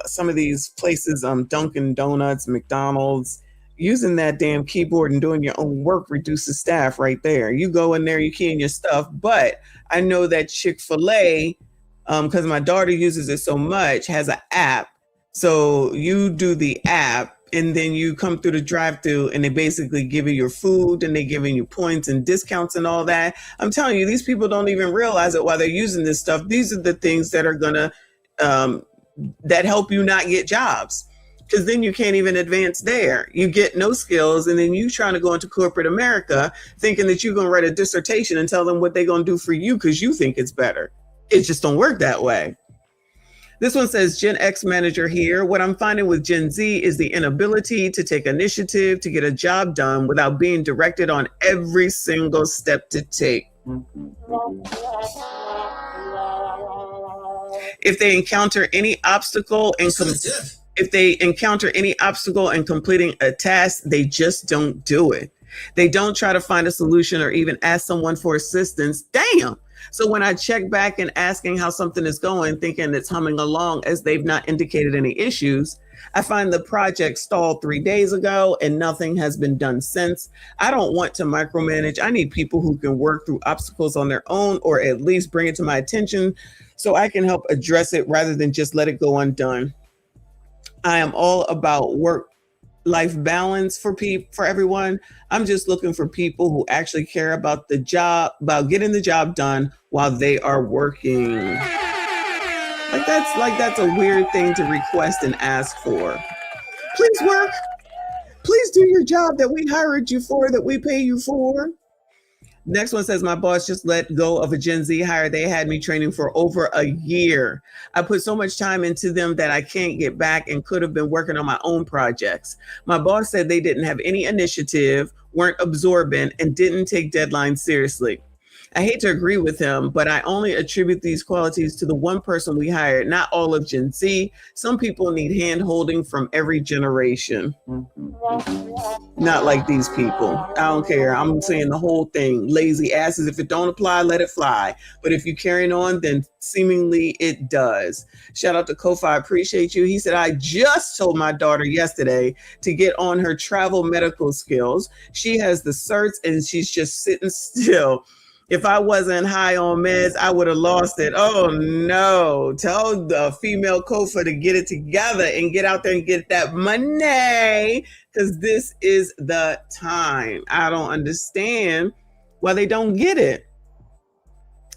some of these places, Dunkin' Donuts, McDonald's, using that damn keyboard and doing your own work reduces staff right there. You go in there, you key in your stuff. But I know that Chick-fil-A, because my daughter uses it so much, has an app. So you do the app and then you come through the drive-thru and they basically give you your food and they giving you points and discounts and all that. I'm telling you, these people don't even realize it while they're using this stuff. These are the things that are gonna that help you not get jobs, because then you can't even advance there. You get no skills, and then you trying to go into corporate America thinking that you're gonna write a dissertation and tell them what they're gonna do for you because you think it's better. It just don't work that way. This one says, Gen X manager here. What I'm finding with Gen Z is the inability to take initiative to get a job done without being directed on every single step to take. If they encounter any obstacle in completing a task, they just don't do it. They don't try to find a solution or even ask someone for assistance. Damn. So when I check back and asking how something is going, thinking it's humming along as they've not indicated any issues, I find the project stalled 3 days ago and nothing has been done since. I don't want to micromanage. I need people who can work through obstacles on their own, or at least bring it to my attention so I can help address it rather than just let it go undone. I am all about work-life balance for everyone. I'm just looking for people who actually care about the job, about getting the job done while they are working. That's a weird thing to request and ask for. Please work. Please do your job that we hired you for, that we pay you for. Next one says, my boss just let go of a Gen Z hire. They had me training for over a year. I put so much time into them that I can't get back and could have been working on my own projects. My boss said they didn't have any initiative, weren't absorbent, and didn't take deadlines seriously. I hate to agree with him, but I only attribute these qualities to the one person we hired, not all of Gen Z. Some people need hand-holding from every generation. Not like these people. I don't care. I'm saying the whole thing. Lazy asses. If it don't apply, let it fly. But if you're carrying on, then seemingly it does. Shout out to Kofi. I appreciate you. He said, I just told my daughter yesterday to get on her travel medical skills. She has the certs and she's just sitting still. If I wasn't high on meds, I would have lost it. Oh no. Tell the female Kofa to get it together and get out there and get that money, because this is the time. I don't understand why they don't get it.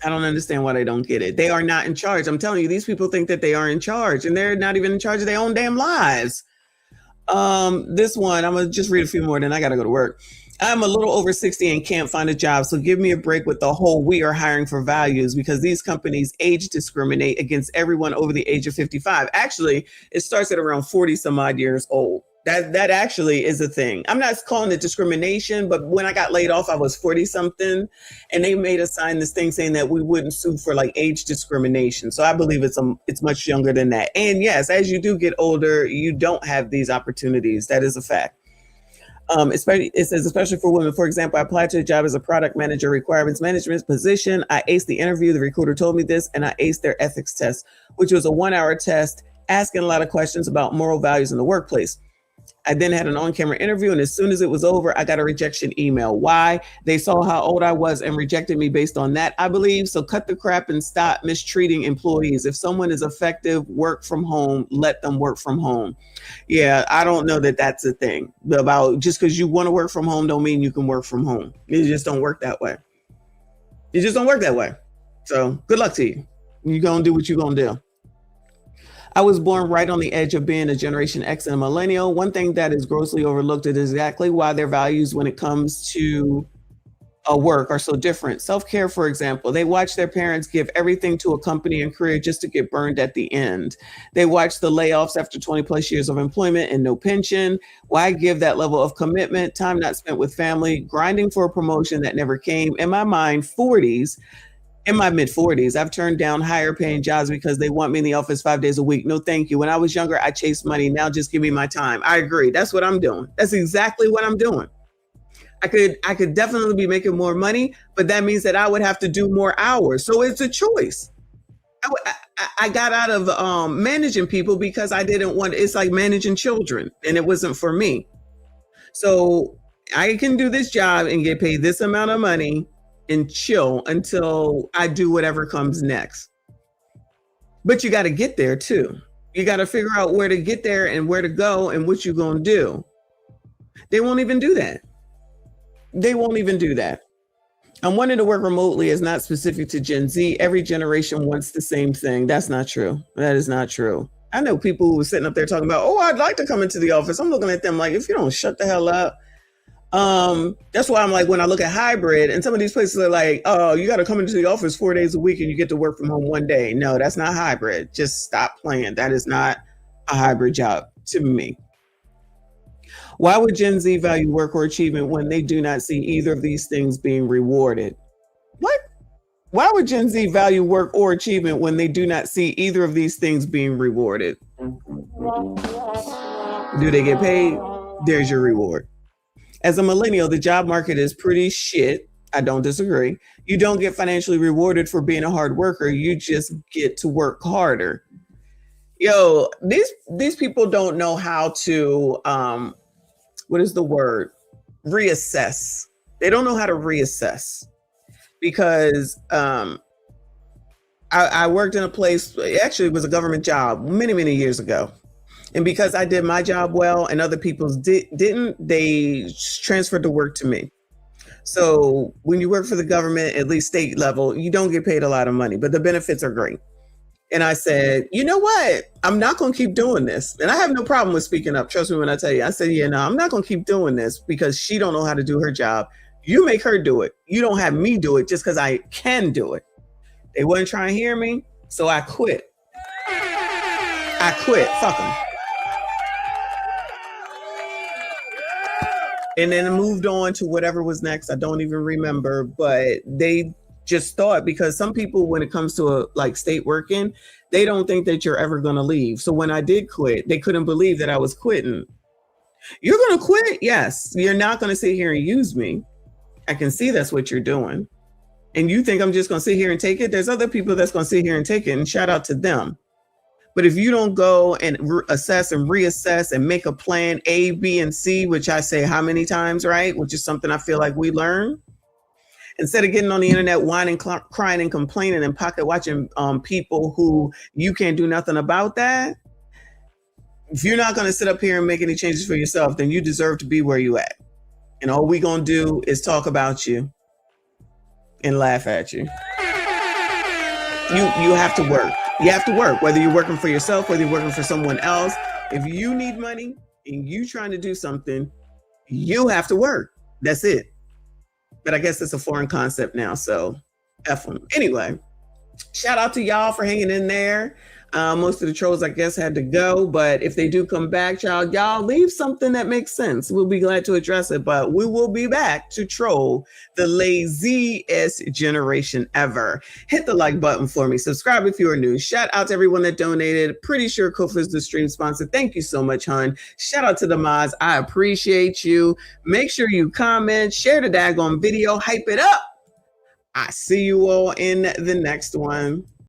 I don't understand why they don't get it. They are not in charge. I'm telling you, these people think that they are in charge, and they're not even in charge of their own damn lives. This one, I'm going to just read a few more, then I got to go to work. I'm a little over 60 and can't find a job, so give me a break with the whole we are hiring for values, because these companies age discriminate against everyone over the age of 55. Actually, it starts at around 40 some odd years old. That actually is a thing. I'm not calling it discrimination, but when I got laid off, I was 40 something, and they made us sign this thing saying that we wouldn't sue for like age discrimination. So I believe it's much younger than that. And yes, as you do get older, you don't have these opportunities. That is a fact. Especially for women. For example, I applied to a job as a product manager, requirements management position. I aced the interview. The recruiter told me this, and I aced their ethics test, which was a 1-hour test asking a lot of questions about moral values in the workplace. I then had an on-camera interview, and as soon as it was over, I got a rejection email. Why? They saw how old I was and rejected me based on that, I believe. So cut the crap and stop mistreating employees. If someone is effective, work from home, let them work from home. Yeah, I don't know that that's a thing. About just because you want to work from home don't mean you can work from home. It just don't work that way. It just don't work that way. So good luck to you. You're going to do what you're going to do. I was born right on the edge of being a Generation X and a millennial. One thing that is grossly overlooked is exactly why their values when it comes to work are so different. Self-care, for example, they watch their parents give everything to a company and career just to get burned at the end. They watch the layoffs after 20 plus years of employment and no pension. Why give that level of commitment, time not spent with family, grinding for a promotion that never came? In my mind, in my mid 40s, I've turned down higher paying jobs because they want me in the office 5 days a week. No, thank you. When I was younger, I chased money. Now just give me my time. I agree. That's what I'm doing. That's exactly what I'm doing. I could definitely be making more money, but that means that I would have to do more hours. So it's a choice. I got out of managing people because I didn't want, it's like managing children and it wasn't for me. So I can do this job and get paid this amount of money and chill until I do whatever comes next. But you got to get there too. You got to figure out where to get there and where to go and what you're going to do. They won't even do that. They won't even do that. And wanting to work remotely is not specific to Gen Z. Every generation wants the same thing. That's not true. That is not true. I know people who are sitting up there talking about, oh, I'd like to come into the office. I'm looking at them like, if you don't shut the hell up. That's why I'm like, when I look at hybrid and some of these places are like, oh, you got to come into the office 4 days a week and you get to work from home 1 day. No, that's not hybrid. Just stop playing. That is not a hybrid job to me. Why would Gen Z value work or achievement when they do not see either of these things being rewarded? What? Why would Gen Z value work or achievement when they do not see either of these things being rewarded? Do they get paid? There's your reward. As a millennial, the job market is pretty shit. I don't disagree. You don't get financially rewarded for being a hard worker. You just get to work harder. Yo, these people don't know how to, what is the word? Reassess. They don't know how to reassess because I worked in a place, actually it was a government job many, many years ago. And because I did my job well and other people's didn't, they transferred the work to me. So when you work for the government, at least state level, you don't get paid a lot of money, but the benefits are great. And I said, you know what? I'm not going to keep doing this. And I have no problem with speaking up. Trust me when I tell you. I said, yeah, no, I'm not going to keep doing this because she don't know how to do her job. You make her do it. You don't have me do it just because I can do it. They wasn't trying to hear me, so I quit. Fuck them. And then moved on to whatever was next. I don't even remember, but they just thought, because some people, when it comes to like state working, they don't think that you're ever going to leave. So when I did quit, they couldn't believe that I was quitting. You're going to quit? Yes. You're not going to sit here and use me. I can see that's what you're doing. And you think I'm just going to sit here and take it? There's other people that's going to sit here and take it, and shout out to them. But if you don't go and assess and reassess and make a plan A, B, and C, which I say how many times, right? Which is something I feel like we learn. Instead of getting on the internet, whining, crying, and complaining and pocket watching people who you can't do nothing about that. If you're not going to sit up here and make any changes for yourself, then you deserve to be where you at. And all we going to do is talk about you and laugh at you. You have to work. You have to work, whether you're working for yourself, whether you're working for someone else. If you need money and you trying to do something, you have to work. That's it. But I guess it's a foreign concept now, so F them. Anyway, shout out to y'all for hanging in there. Most of the trolls, I guess, had to go, but if they do come back, y'all leave something that makes sense. We'll be glad to address it, but we will be back to troll the laziest generation ever. Hit the like button for me. Subscribe if you are new. Shout out to everyone that donated. Pretty sure Kofi is the stream sponsor. Thank you so much, hon. Shout out to the mods. I appreciate you. Make sure you comment, share the daggone video, hype it up. I see you all in the next one.